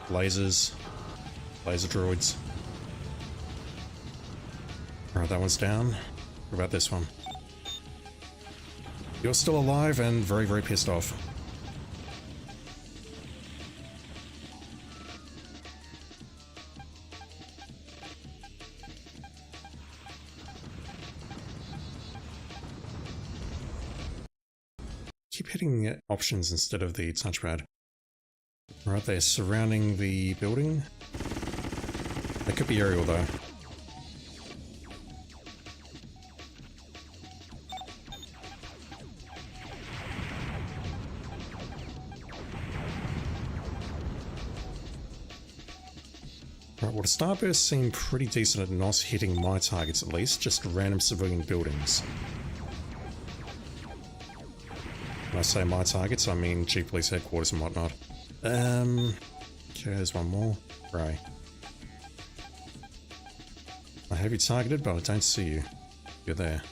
lasers, laser droids. Alright, that one's down. What about this one? You're still alive and very, very pissed off. Keep hitting options instead of the touchpad. Right, they're surrounding the building. They could be aerial though. Right, well, the Starbursts seem pretty decent at not hitting my targets at least, just random civilian buildings. When I say my targets, I mean G Police headquarters and whatnot. Okay, there's one more. Right. I have you targeted, but I don't see you. You're there.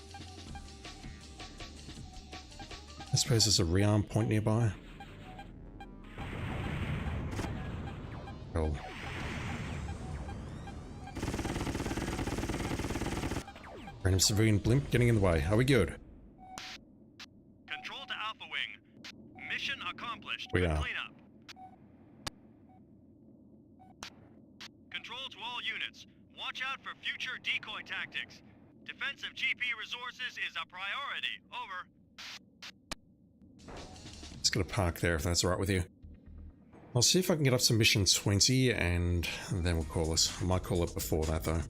I suppose there's a rearm point nearby. Oh. Random civilian blimp getting in the way. Are we good? Control to Alpha Wing. Mission accomplished. We are. Cleanup. Control to all units. Watch out for future decoy tactics. Defense of GP resources is a priority. Over. Just gonna park there if that's alright with you. I'll see if I can get up to mission 20 and then we'll call this. I might call it before that though.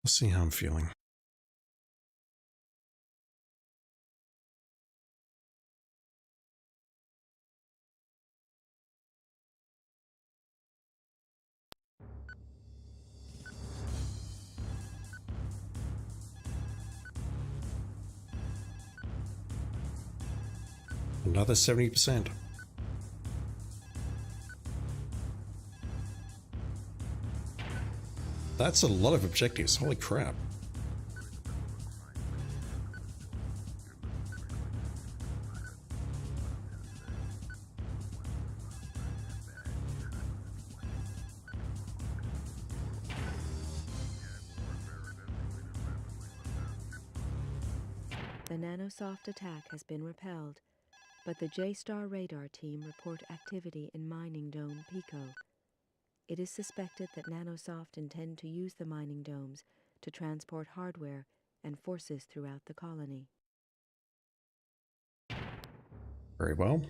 We'll see how I'm feeling. Another 70%. That's a lot of objectives, holy crap. The Nanosoft attack has been repelled, but the J-Star radar team report activity in Mining Dome Pico. It is suspected that Nanosoft intend to use the mining domes to transport hardware and forces throughout the colony. Very well.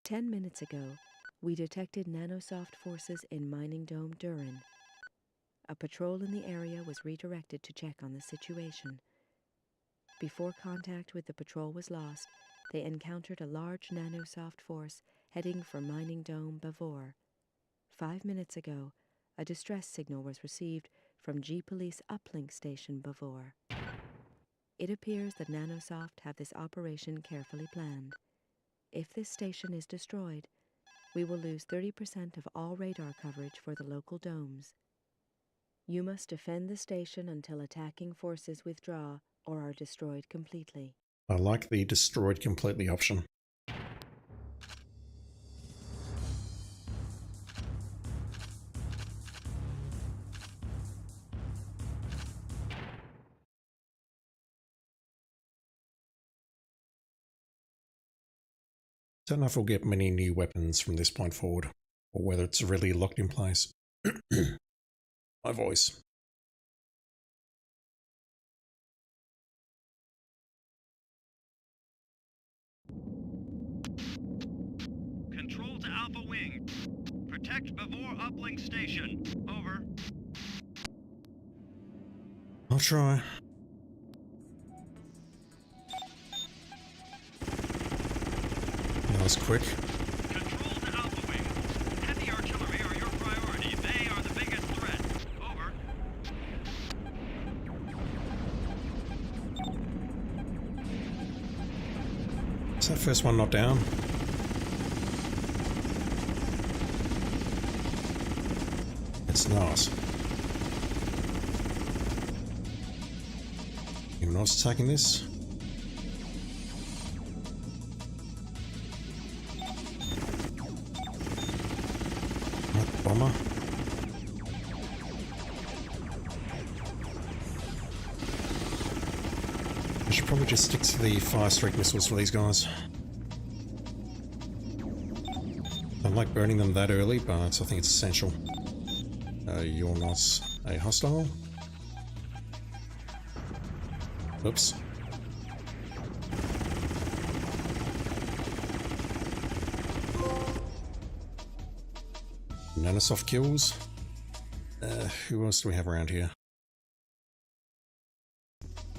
"10 minutes ago, we detected Nanosoft forces in Mining Dome Durin. A patrol in the area was redirected to check on the situation. Before contact with the patrol was lost, they encountered a large Nanosoft force heading for Mining Dome Bavor. 5 minutes ago, a distress signal was received from G-Police Uplink Station Bavor. It appears that Nanosoft have this operation carefully planned. If this station is destroyed, we will lose 30% of all radar coverage for the local domes. You must defend the station until attacking forces withdraw or are destroyed completely." I like the destroyed completely option. Don't know if we'll get many new weapons from this point forward, or whether it's really locked in place. My voice. Control to Alpha Wing. Protect Bavor Uplink Station. Over. I'll try. That was quick. Control to Alpha Wing. Heavy artillery are your priority. They are the biggest threat. Over. Is that first one not down? It's not. Anyone else attacking this? What, bomber? I should probably just stick to the fire streak missiles for these guys. I like burning them that early, but I think it's essential. You're not a hostile. Oops. Nanosoft kills. Who else do we have around here?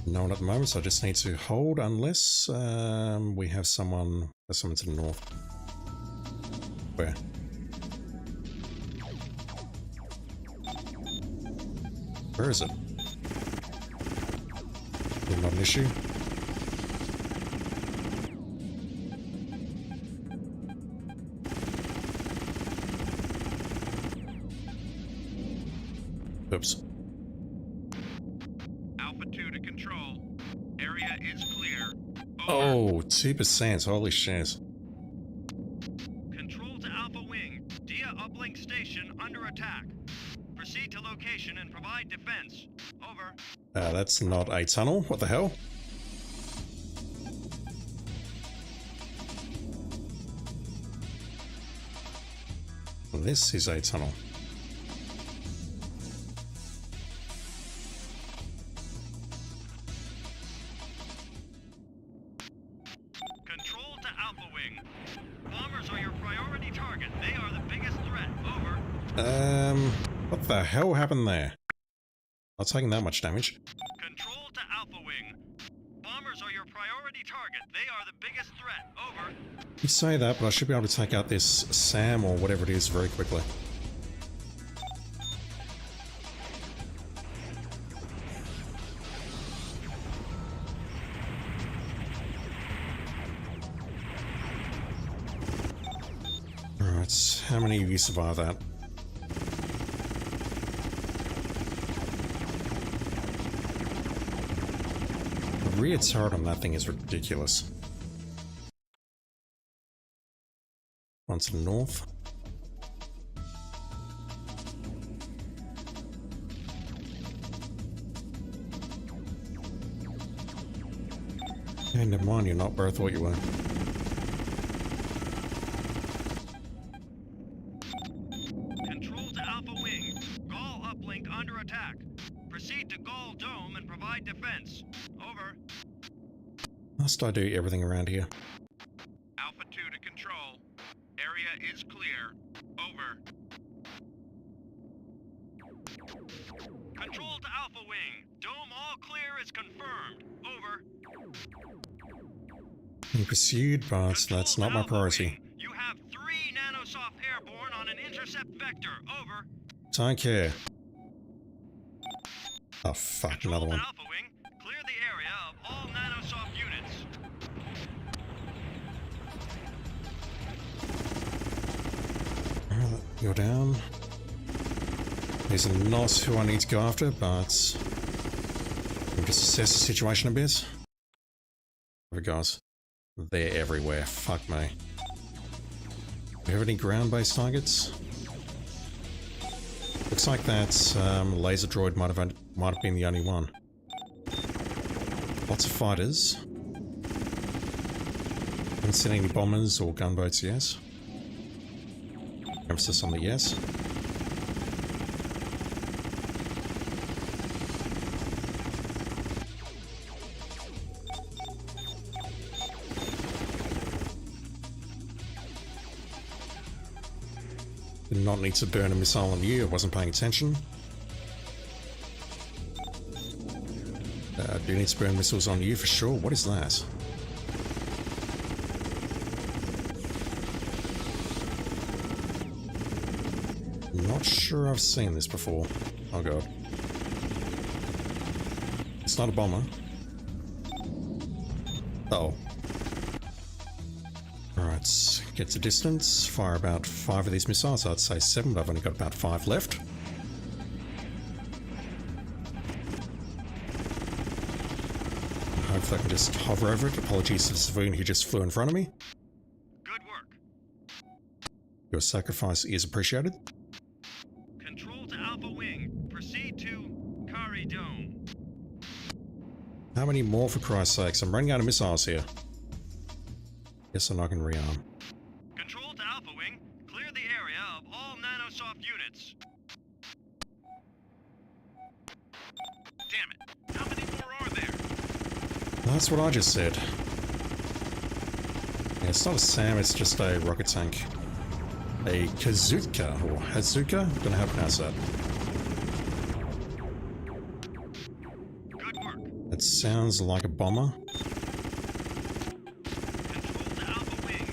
No one at the moment, so I just need to hold unless we have someone. There's someone to the north. Where? Where is it? Not an issue. Oops. Alpha 2 to control. Area is clear. Over. Oh, 2%. Holy shit. Control to Alpha Wing. Dia uplink station under attack. Proceed to location and provide defense. Over. That's not a tunnel. What the hell? This is a tunnel. Control to Alpha Wing. Bombers are your priority target. They are the biggest threat. Over. What the hell happened there? Not taking that much damage. Control to Alpha Wing. Bombers are your priority target. They are the biggest threat. Over. You say that, but I should be able to take out this SAM or whatever it is very quickly. Alright, how many of you survive that? The rear turret on that thing is ridiculous. One to the north. Hey, never mind, you're not where I thought you were. Control to Alpha Wing. Gaul uplink under attack. Proceed to Gaul Dome and provide defense. Over. Must I do everything around here? Alpha 2 to control. Area is clear. Over. Control to Alpha Wing. Dome all clear is confirmed. Over. Being pursued, but Control that's to not my Alpha priority. Wing. You have 3 Nanosoft airborne on an intercept vector. Over. Don't care. Oh fuck, Control another to one. Alpha Wing. Clear the area of all Nanosoft units. Alright, you're down. These are not who I need to go after, but I'll just assess the situation a bit. There we go. They're everywhere. Fuck me. Do we have any ground-based targets? Looks like that laser droid might have been the only one. Lots of fighters. Haven't seen any bombers or gunboats yet. Emphasis on the yes. Did not need to burn a missile on you, I wasn't paying attention. Do need to burn missiles on you for sure. What is that? Not sure I've seen this before. Oh god. It's not a bomber. Oh. Alright, get to distance, fire about 5 of these missiles. I'd say 7, but I've only got about 5 left. Hopefully I can just hover over it. Apologies to the civilian who just flew in front of me. Good work. Your sacrifice is appreciated. Control to Alpha Wing. Proceed to Kari Dome. How many more, for Christ's sakes? I'm running out of missiles here. Guess I'm not going to rearm. Control to Alpha Wing. Clear the area of all Nanosoft units. Damn it. How many more are there? That's what I just said. Yeah, it's not a SAM, it's just a rocket tank. A Kazuka, or Hazuka? Don't know how to pronounce that. Good work. It sounds like a bomber. Control to Alpha Wing.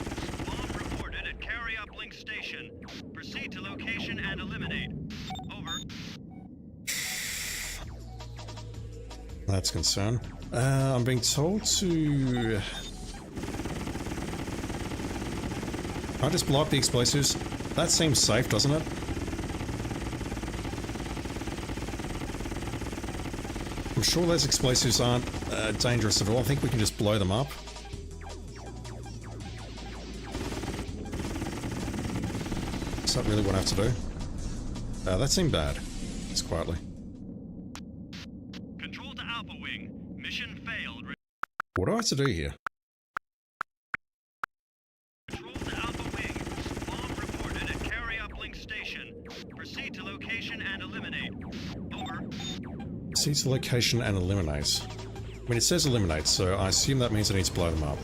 Bomb reported at Carry Uplink Station. Proceed to location and eliminate. Over. That's a concern. I'm being told to... I just blow up the explosives. That seems safe, doesn't it? I'm sure those explosives aren't dangerous at all. I think we can just blow them up. Is that really what I have to do? That seemed bad. Just quietly. Control to Alpha Wing. Mission failed. What do I have to do here? Control to Alpha Wing. Bomb reported at Carry Uplink Station. Proceed to location and eliminate. Over. See to location and eliminate. I mean, it says eliminate, so I assume that means I need to blow them up.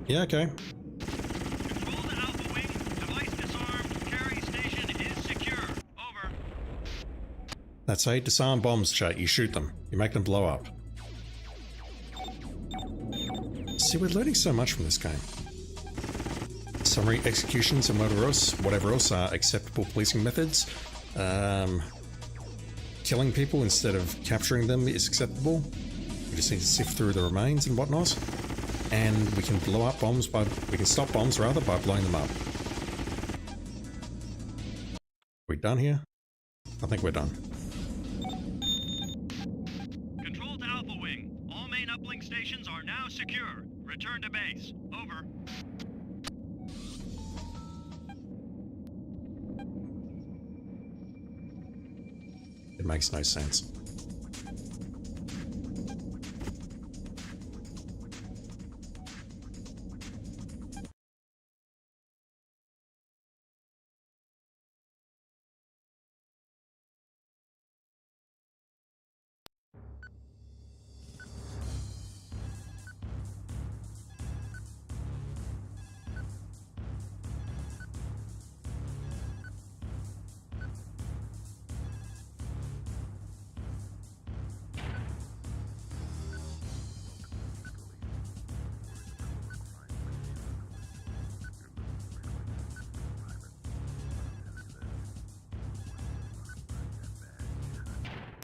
Yeah, okay. Control to Alpha Wing. Device disarmed. Carry station is secure. Over. That's a disarm bombs, chat. You shoot them. You make them blow up. See, we're learning so much from this game. Summary executions and whatever else are acceptable policing methods. Killing people instead of capturing them is acceptable. We just need to sift through the remains and whatnot. And we can blow up bombs we can stop bombs rather by blowing them up. We done here? I think we're done. Control to Alpha Wing. All main uplink stations are now secure. Return to base. Over. It makes no sense.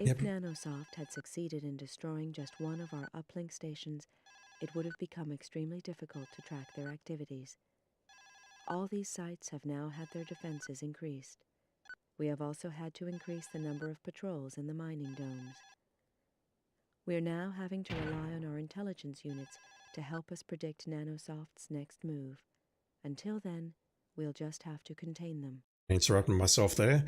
If Yep. Nanosoft had succeeded in destroying just one of our uplink stations, it would have become extremely difficult to track their activities. All these sites have now had their defenses increased. We have also had to increase the number of patrols in the mining domes. We are now having to rely on our intelligence units to help us predict Nanosoft's next move. Until then, we'll just have to contain them. Interrupting myself there.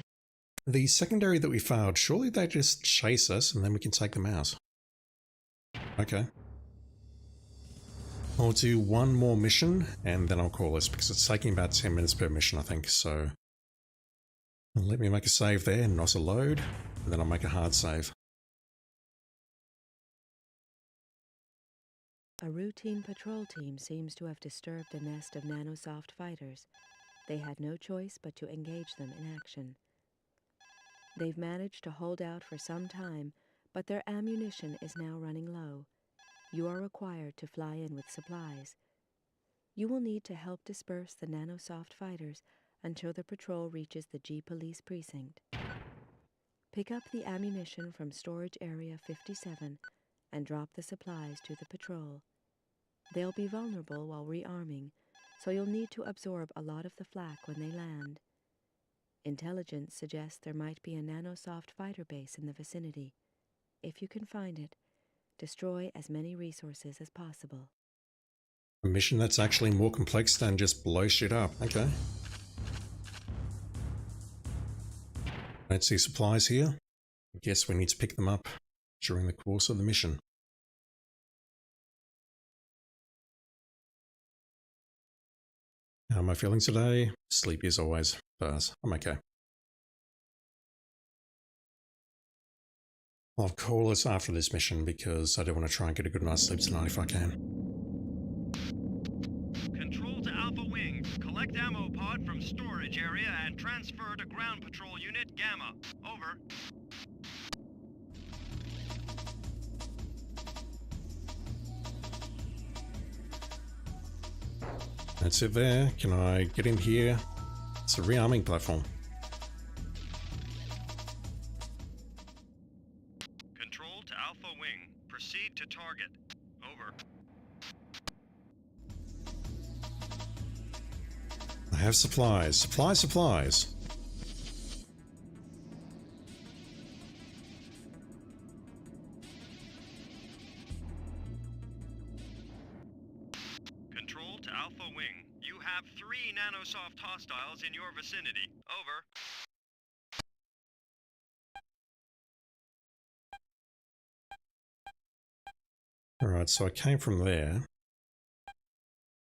The secondary that we failed, surely they just chase us and then we can take them out. Okay. I'll do one more mission and then I'll call this because it's taking about 10 minutes per mission, I think, so... Let me make a save there, not a load, and then I'll make a hard save. A routine patrol team seems to have disturbed a nest of Nanosoft fighters. They had no choice but to engage them in action. They've managed to hold out for some time, but their ammunition is now running low. You are required to fly in with supplies. You will need to help disperse the Nanosoft fighters until the patrol reaches the G-Police precinct. Pick up the ammunition from storage area 57 and drop the supplies to the patrol. They'll be vulnerable while rearming, so you'll need to absorb a lot of the flak when they land. Intelligence suggests there might be a Nanosoft fighter base in the vicinity. If you can find it, destroy as many resources as possible. A mission that's actually more complex than just blow shit up. Okay. Don't see supplies here. I guess we need to pick them up during the course of the mission. How am I feeling today? Sleepy as always, but I'm okay. I'll call this after this mission because I do want to try and get a good night's sleep tonight if I can. Collect ammo pod from storage area and transfer to ground patrol unit Gamma. Over. That's it there. Can I get in here? It's a rearming platform. Control to Alpha Wing. Proceed to target. Over. I have supplies. Supplies. Control to Alpha Wing. You have 3 nanosoft hostiles in your vicinity. Over. Alright, so I came from there.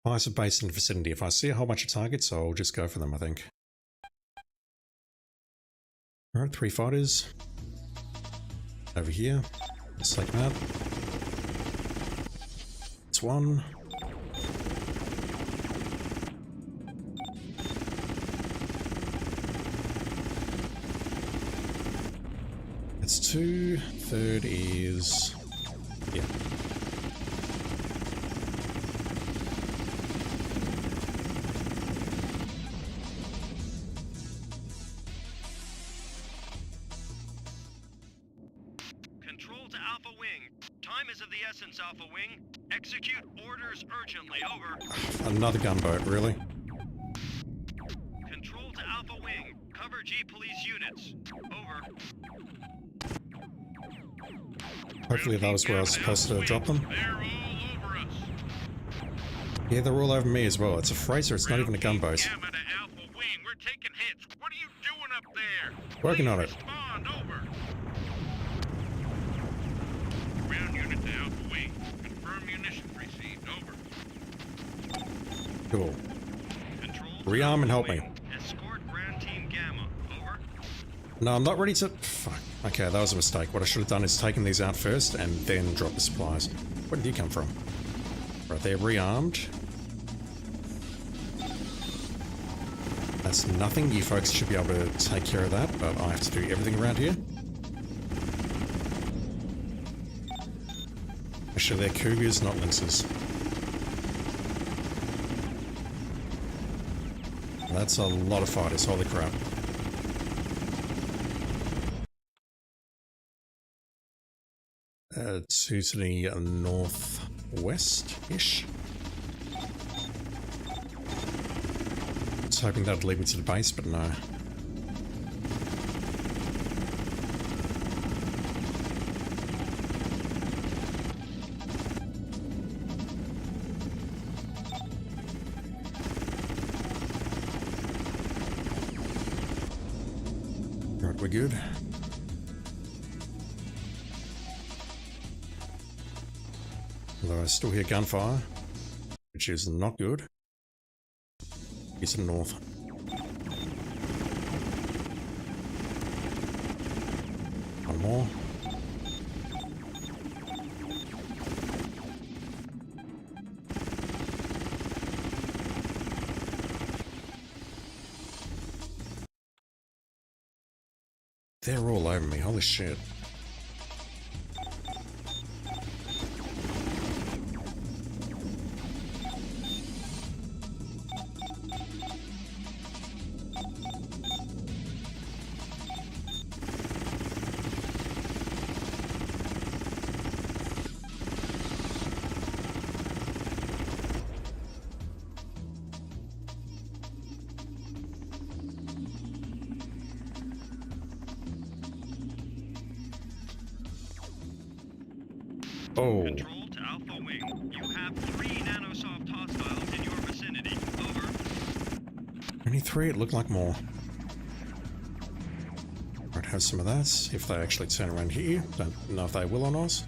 Fires are based in the vicinity. If I see a whole bunch of targets, I'll just go for them, I think. Alright, 3 fighters. Over here. Let's take them out. It's 1. It's 2. Third is... yeah. Control to Alpha Wing. Time is of the essence, Alpha Wing. Execute orders urgently. Over. Another gunboat, really? Control to Alpha Wing. Cover G police units. Over. Hopefully that was where I was supposed to drop them. They're all over us. Yeah, they're all over me as well. It's a freighter, it's not even a gunboat. Gamma to Alpha Wing. We're taking hits. What are you doing up there? Working on it. Respond. Over. Ground unit to Alpha Wing. Confirm munitions received. Over. Cool. Control to Rearm and Alpha help me. Wing. Escort Ground Team Gamma. Over. No, I'm not ready to... fuck. Okay, that was a mistake. What I should have done is taken these out first and then drop the supplies. Where did you come from? Right, they're rearmed. That's nothing. You folks should be able to take care of that, but I have to do everything around here. Actually, they're Cougars, not Lynxes. That's a lot of fighters, holy crap. To the northwest-ish. I was hoping that'd lead me to the base, but no. Right, we're good. Although I still hear gunfire, which is not good. It's to the north. One more. They're all over me, holy shit. Oh, Control to Alpha Wing. You have 3 nanosoft hostiles in your vicinity. Over. only 3, it looked like more. Right, have some of that. If they actually turn around here, don't know if they will or not.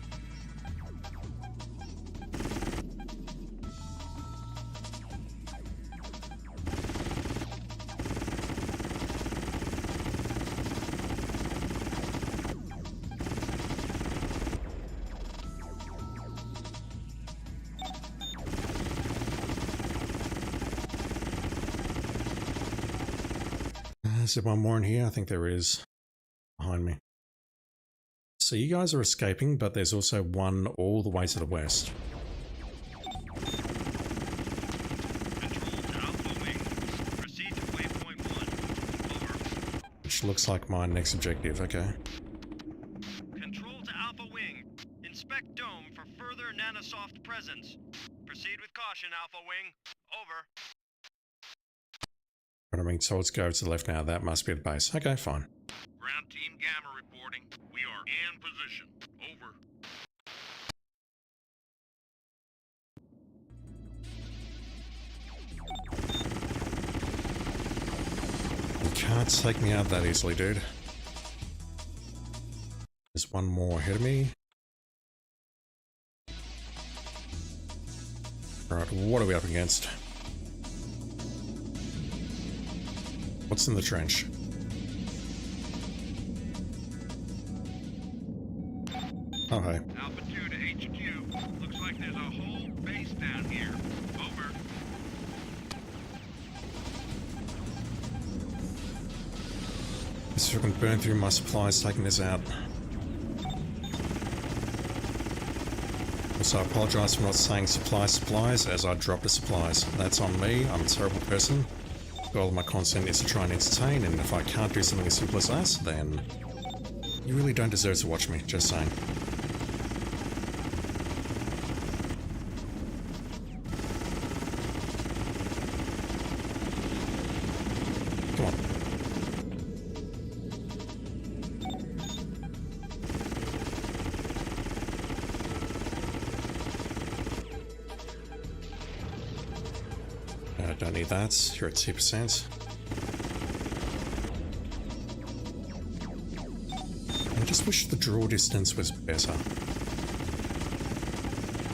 Is there one more in here? I think there is. Behind me. So you guys are escaping, but there's also one all the way to the west. Control to Alpha Wing. Proceed to waypoint 1. Over. Which looks like my next objective, okay. Control to Alpha Wing. Inspect Dome for further nanosoft presence. Proceed with caution, Alpha Wing. Over. But I'm being told to go to the left now. That must be the base. Okay, fine. Ground Team Gamma reporting. We are in position. Over. You can't take me out that easily, dude. There's one more ahead of me. Right, what are we up against? What's in the trench? Oh, hey. Alpha 2 to HQ. Looks like there's a whole base down here. Over. Let's see if I can burn through my supplies taking this out. Also, I apologise for not saying supplies as I dropped the supplies. That's on me. I'm a terrible person. The goal of my content is to try and entertain, and if I can't do something as simple as that, then you really don't deserve to watch me, just saying. Come on. Don't need that. You're at 2%. I just wish the draw distance was better.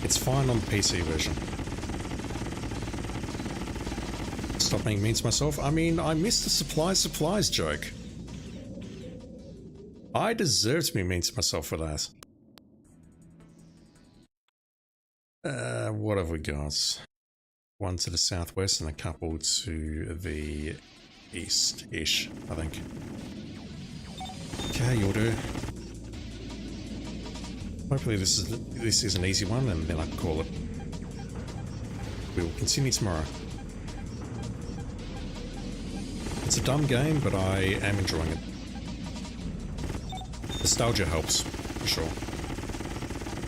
It's fine on the PC version. Stop being mean to myself. I mean, I missed the supplies joke. I deserve to be mean to myself for that. What have we got? One to the southwest and a couple to the east-ish, I think. Okay, you'll do. Hopefully this is an easy one, and then I can call it. We will continue tomorrow. It's a dumb game, but I am enjoying it. Nostalgia helps, for sure.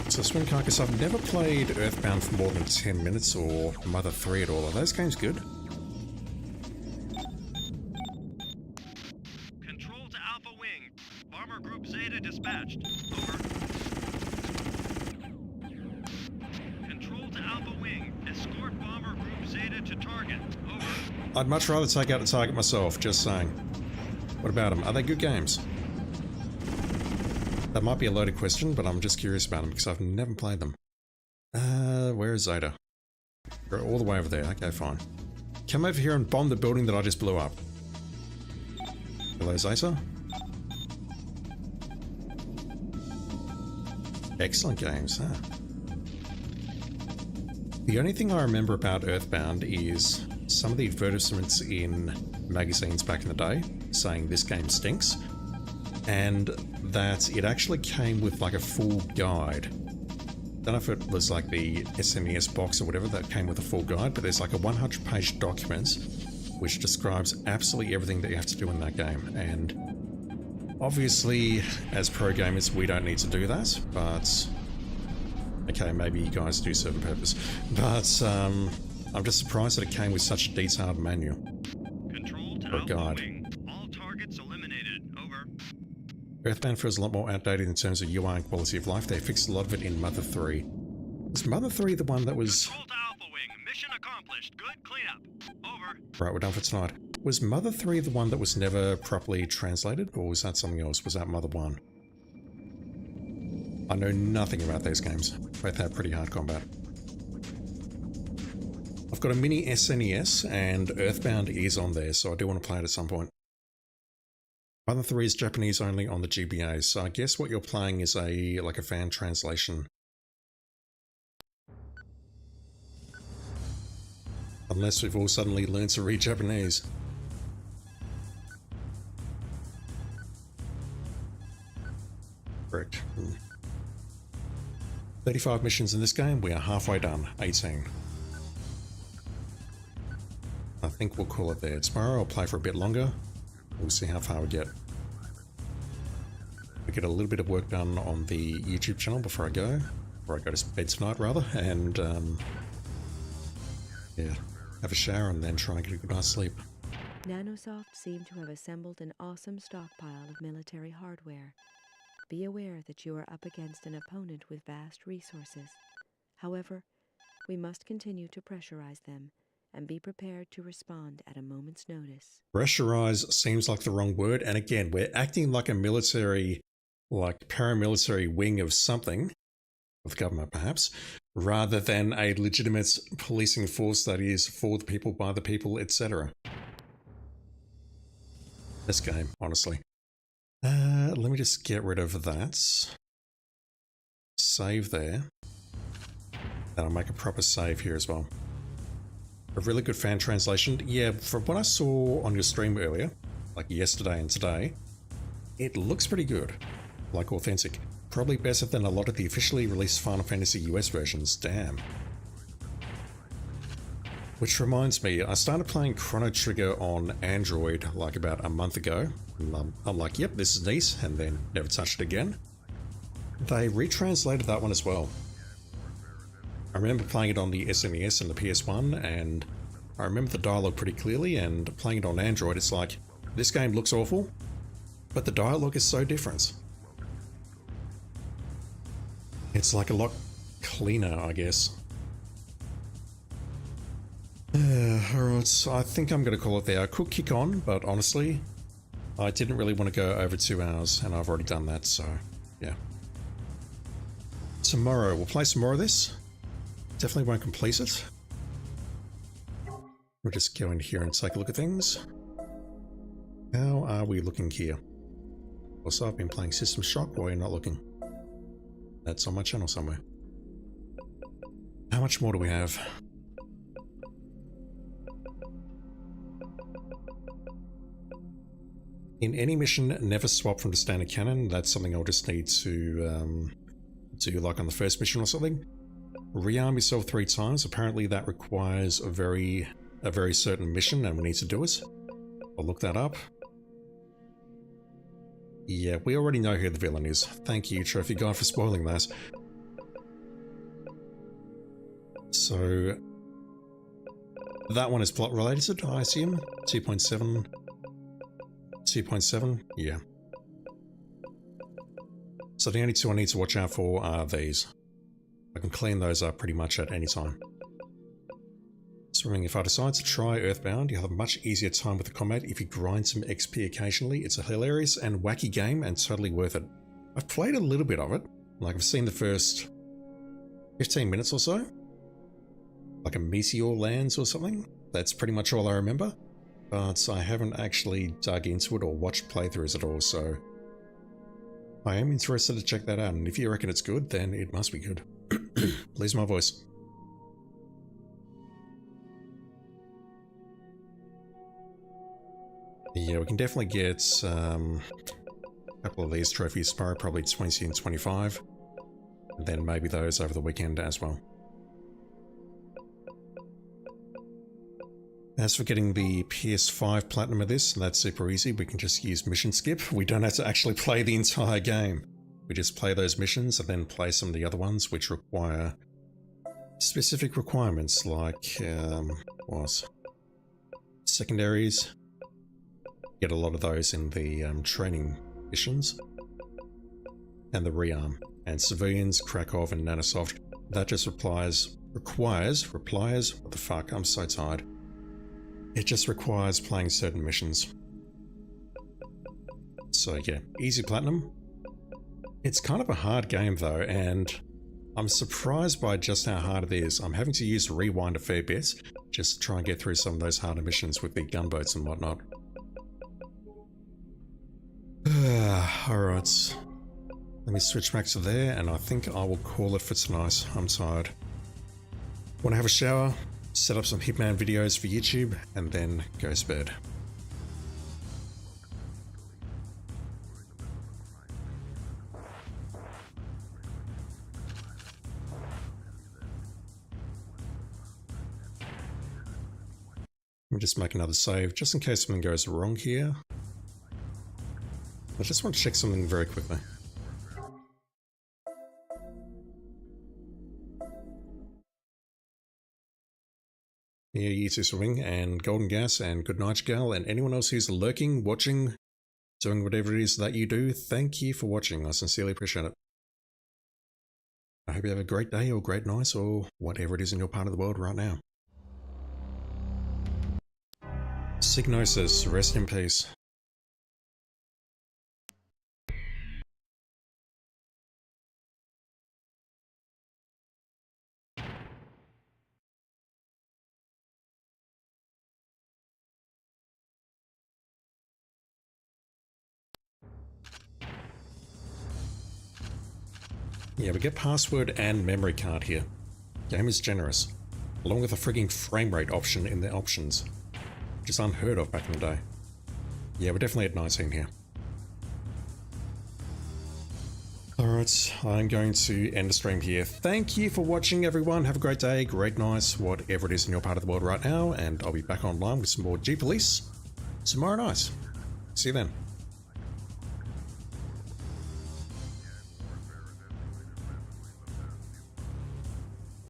So Swing Carcass, I've never played Earthbound for more than 10 minutes or Mother 3 at all. Are those games good? Control to Alpha Wing. Bomber Group Zeta dispatched. Over. Control to Alpha Wing. Escort Bomber Group Zeta to target. Over. I'd much rather take out the target myself, just saying. What about them? Are they good games? That might be a loaded question, but I'm just curious about them because I've never played them. Where is Zeta? They're all the way over there. Okay, fine. Come over here and bomb the building that I just blew up. Hello, Zeta? Excellent games, huh? The only thing I remember about Earthbound is some of the advertisements in magazines back in the day saying this game stinks, and that it actually came with like a full guide. Don't know if it was like the SNES box or whatever that came with a full guide, but there's like a 100-page document which describes absolutely everything that you have to do in that game. And obviously, as pro gamers, we don't need to do that, but okay, maybe you guys do serve a purpose. But I'm just surprised that it came with such a detailed manual. Control to Or Alpha guide. Wing. All targets eliminated. Over. Earthbound feels a lot more outdated in terms of UI and quality of life. They fixed a lot of it in Mother 3. Was Mother 3 the one that was... Control to Alpha Wing. Mission accomplished. Good cleanup. Over. Right, we're done for tonight. Was Mother 3 the one that was never properly translated, or was that something else? Was that Mother 1? I know nothing about these games. Both have pretty hard combat. I've got a mini SNES, and Earthbound is on there, so I do want to play it at some point. Mother 3 is Japanese only on the GBA, so I guess what you're playing is like a fan translation. Unless we've all suddenly learned to read Japanese. Correct. 35 missions in this game. We are halfway done. 18. I think we'll call it there. Tomorrow I'll play for a bit longer. We'll see how far we get. We get a little bit of work done on the YouTube channel before I go to bed tonight rather, and yeah, have a shower and then try and get a good night's sleep. Nanosoft seem to have assembled an awesome stockpile of military hardware. Be aware that you are up against an opponent with vast resources. However, we must continue to pressurize them and be prepared to respond at a moment's notice. Pressurize seems like the wrong word, and again, we're acting like a military, like paramilitary wing of something, of the government perhaps, rather than a legitimate policing force that is for the people, by the people, etc. This game, honestly. Let me just get rid of that. Save there. And I'll make a proper save here as well. A really good fan translation. Yeah, from what I saw on your stream earlier, like yesterday and today, it looks pretty good. Like authentic. Probably better than a lot of the officially released Final Fantasy US versions. Damn. Which reminds me, I started playing Chrono Trigger on Android like about a month ago. I'm like, yep, this is neat, and then never touched it again. They retranslated that one as well. I remember playing it on the SNES and the PS1, and I remember the dialogue pretty clearly, and playing it on Android, it's like, this game looks awful, but the dialogue is so different. It's like a lot cleaner, I guess. Alright, I think I'm going to call it there. I could kick on, but honestly, I didn't really want to go over 2 hours, and I've already done that, so yeah. Tomorrow, we'll play some more of this. Definitely won't complete it. We'll just go in here and take a look at things. How are we looking here? Also, I've been playing System Shock while you're not looking. That's on my channel somewhere. How much more do we have? In any mission, never swap from the standard cannon. That's something I'll just need to do like on the first mission or something. Rearm yourself 3 times. Apparently that requires a very certain mission and we need to do it. I'll look that up. Yeah, we already know who the villain is. Thank you, Trophy Guy, for spoiling that. So that one is plot related, I assume. 2.7. 2.7? Yeah. So the only 2 I need to watch out for are these. I can clean those up pretty much at any time. So if I decide to try Earthbound, you'll have a much easier time with the combat if you grind some XP occasionally. It's a hilarious and wacky game and totally worth it. I've played a little bit of it. Like I've seen the first 15 minutes or so. Like a meteor lands or something. That's pretty much all I remember. But I haven't actually dug into it or watched playthroughs at all, so I am interested to check that out, and if you reckon it's good, then it must be good. Lose my voice. Yeah, we can definitely get a couple of these trophies tomorrow, probably 20 and 25, and then maybe those over the weekend as well. As for getting the PS5 Platinum of this, that's super easy. We can just use mission skip. We don't have to actually play the entire game. We just play those missions and then play some of the other ones which require specific requirements like, secondaries. Get a lot of those in the training missions. And the rearm. And civilians, Krakow and Nanosoft. That just requires, what the fuck, I'm so tired. It just requires playing certain missions. So yeah, easy platinum. It's kind of a hard game though, and I'm surprised by just how hard it is. I'm having to use rewind a fair bit, just to try and get through some of those harder missions with the gunboats and whatnot. Alright. Let me switch back to there, and I think I will call it for tonight. I'm tired. Want to have a shower? Set up some Hitman videos for YouTube, and then go to bed. me just make another save, just in case something goes wrong here. I just want to check something very quickly. Yeah, you two swimming, and Golden Gas, and Good Night Gal, and anyone else who's lurking, watching, doing whatever it is that you do, thank you for watching. I sincerely appreciate it. I hope you have a great day, or great night, or whatever it is in your part of the world right now. Signosis, rest in peace. Yeah, we get password and memory card here. Game is generous, along with a frigging frame rate option in the options, which is unheard of back in the day. Yeah, we're definitely at 19 here. Alright, I'm going to end the stream here. Thank you for watching, everyone. Have a great day, great night, whatever it is in your part of the world right now, and I'll be back online with some more G-Police tomorrow night. See you then.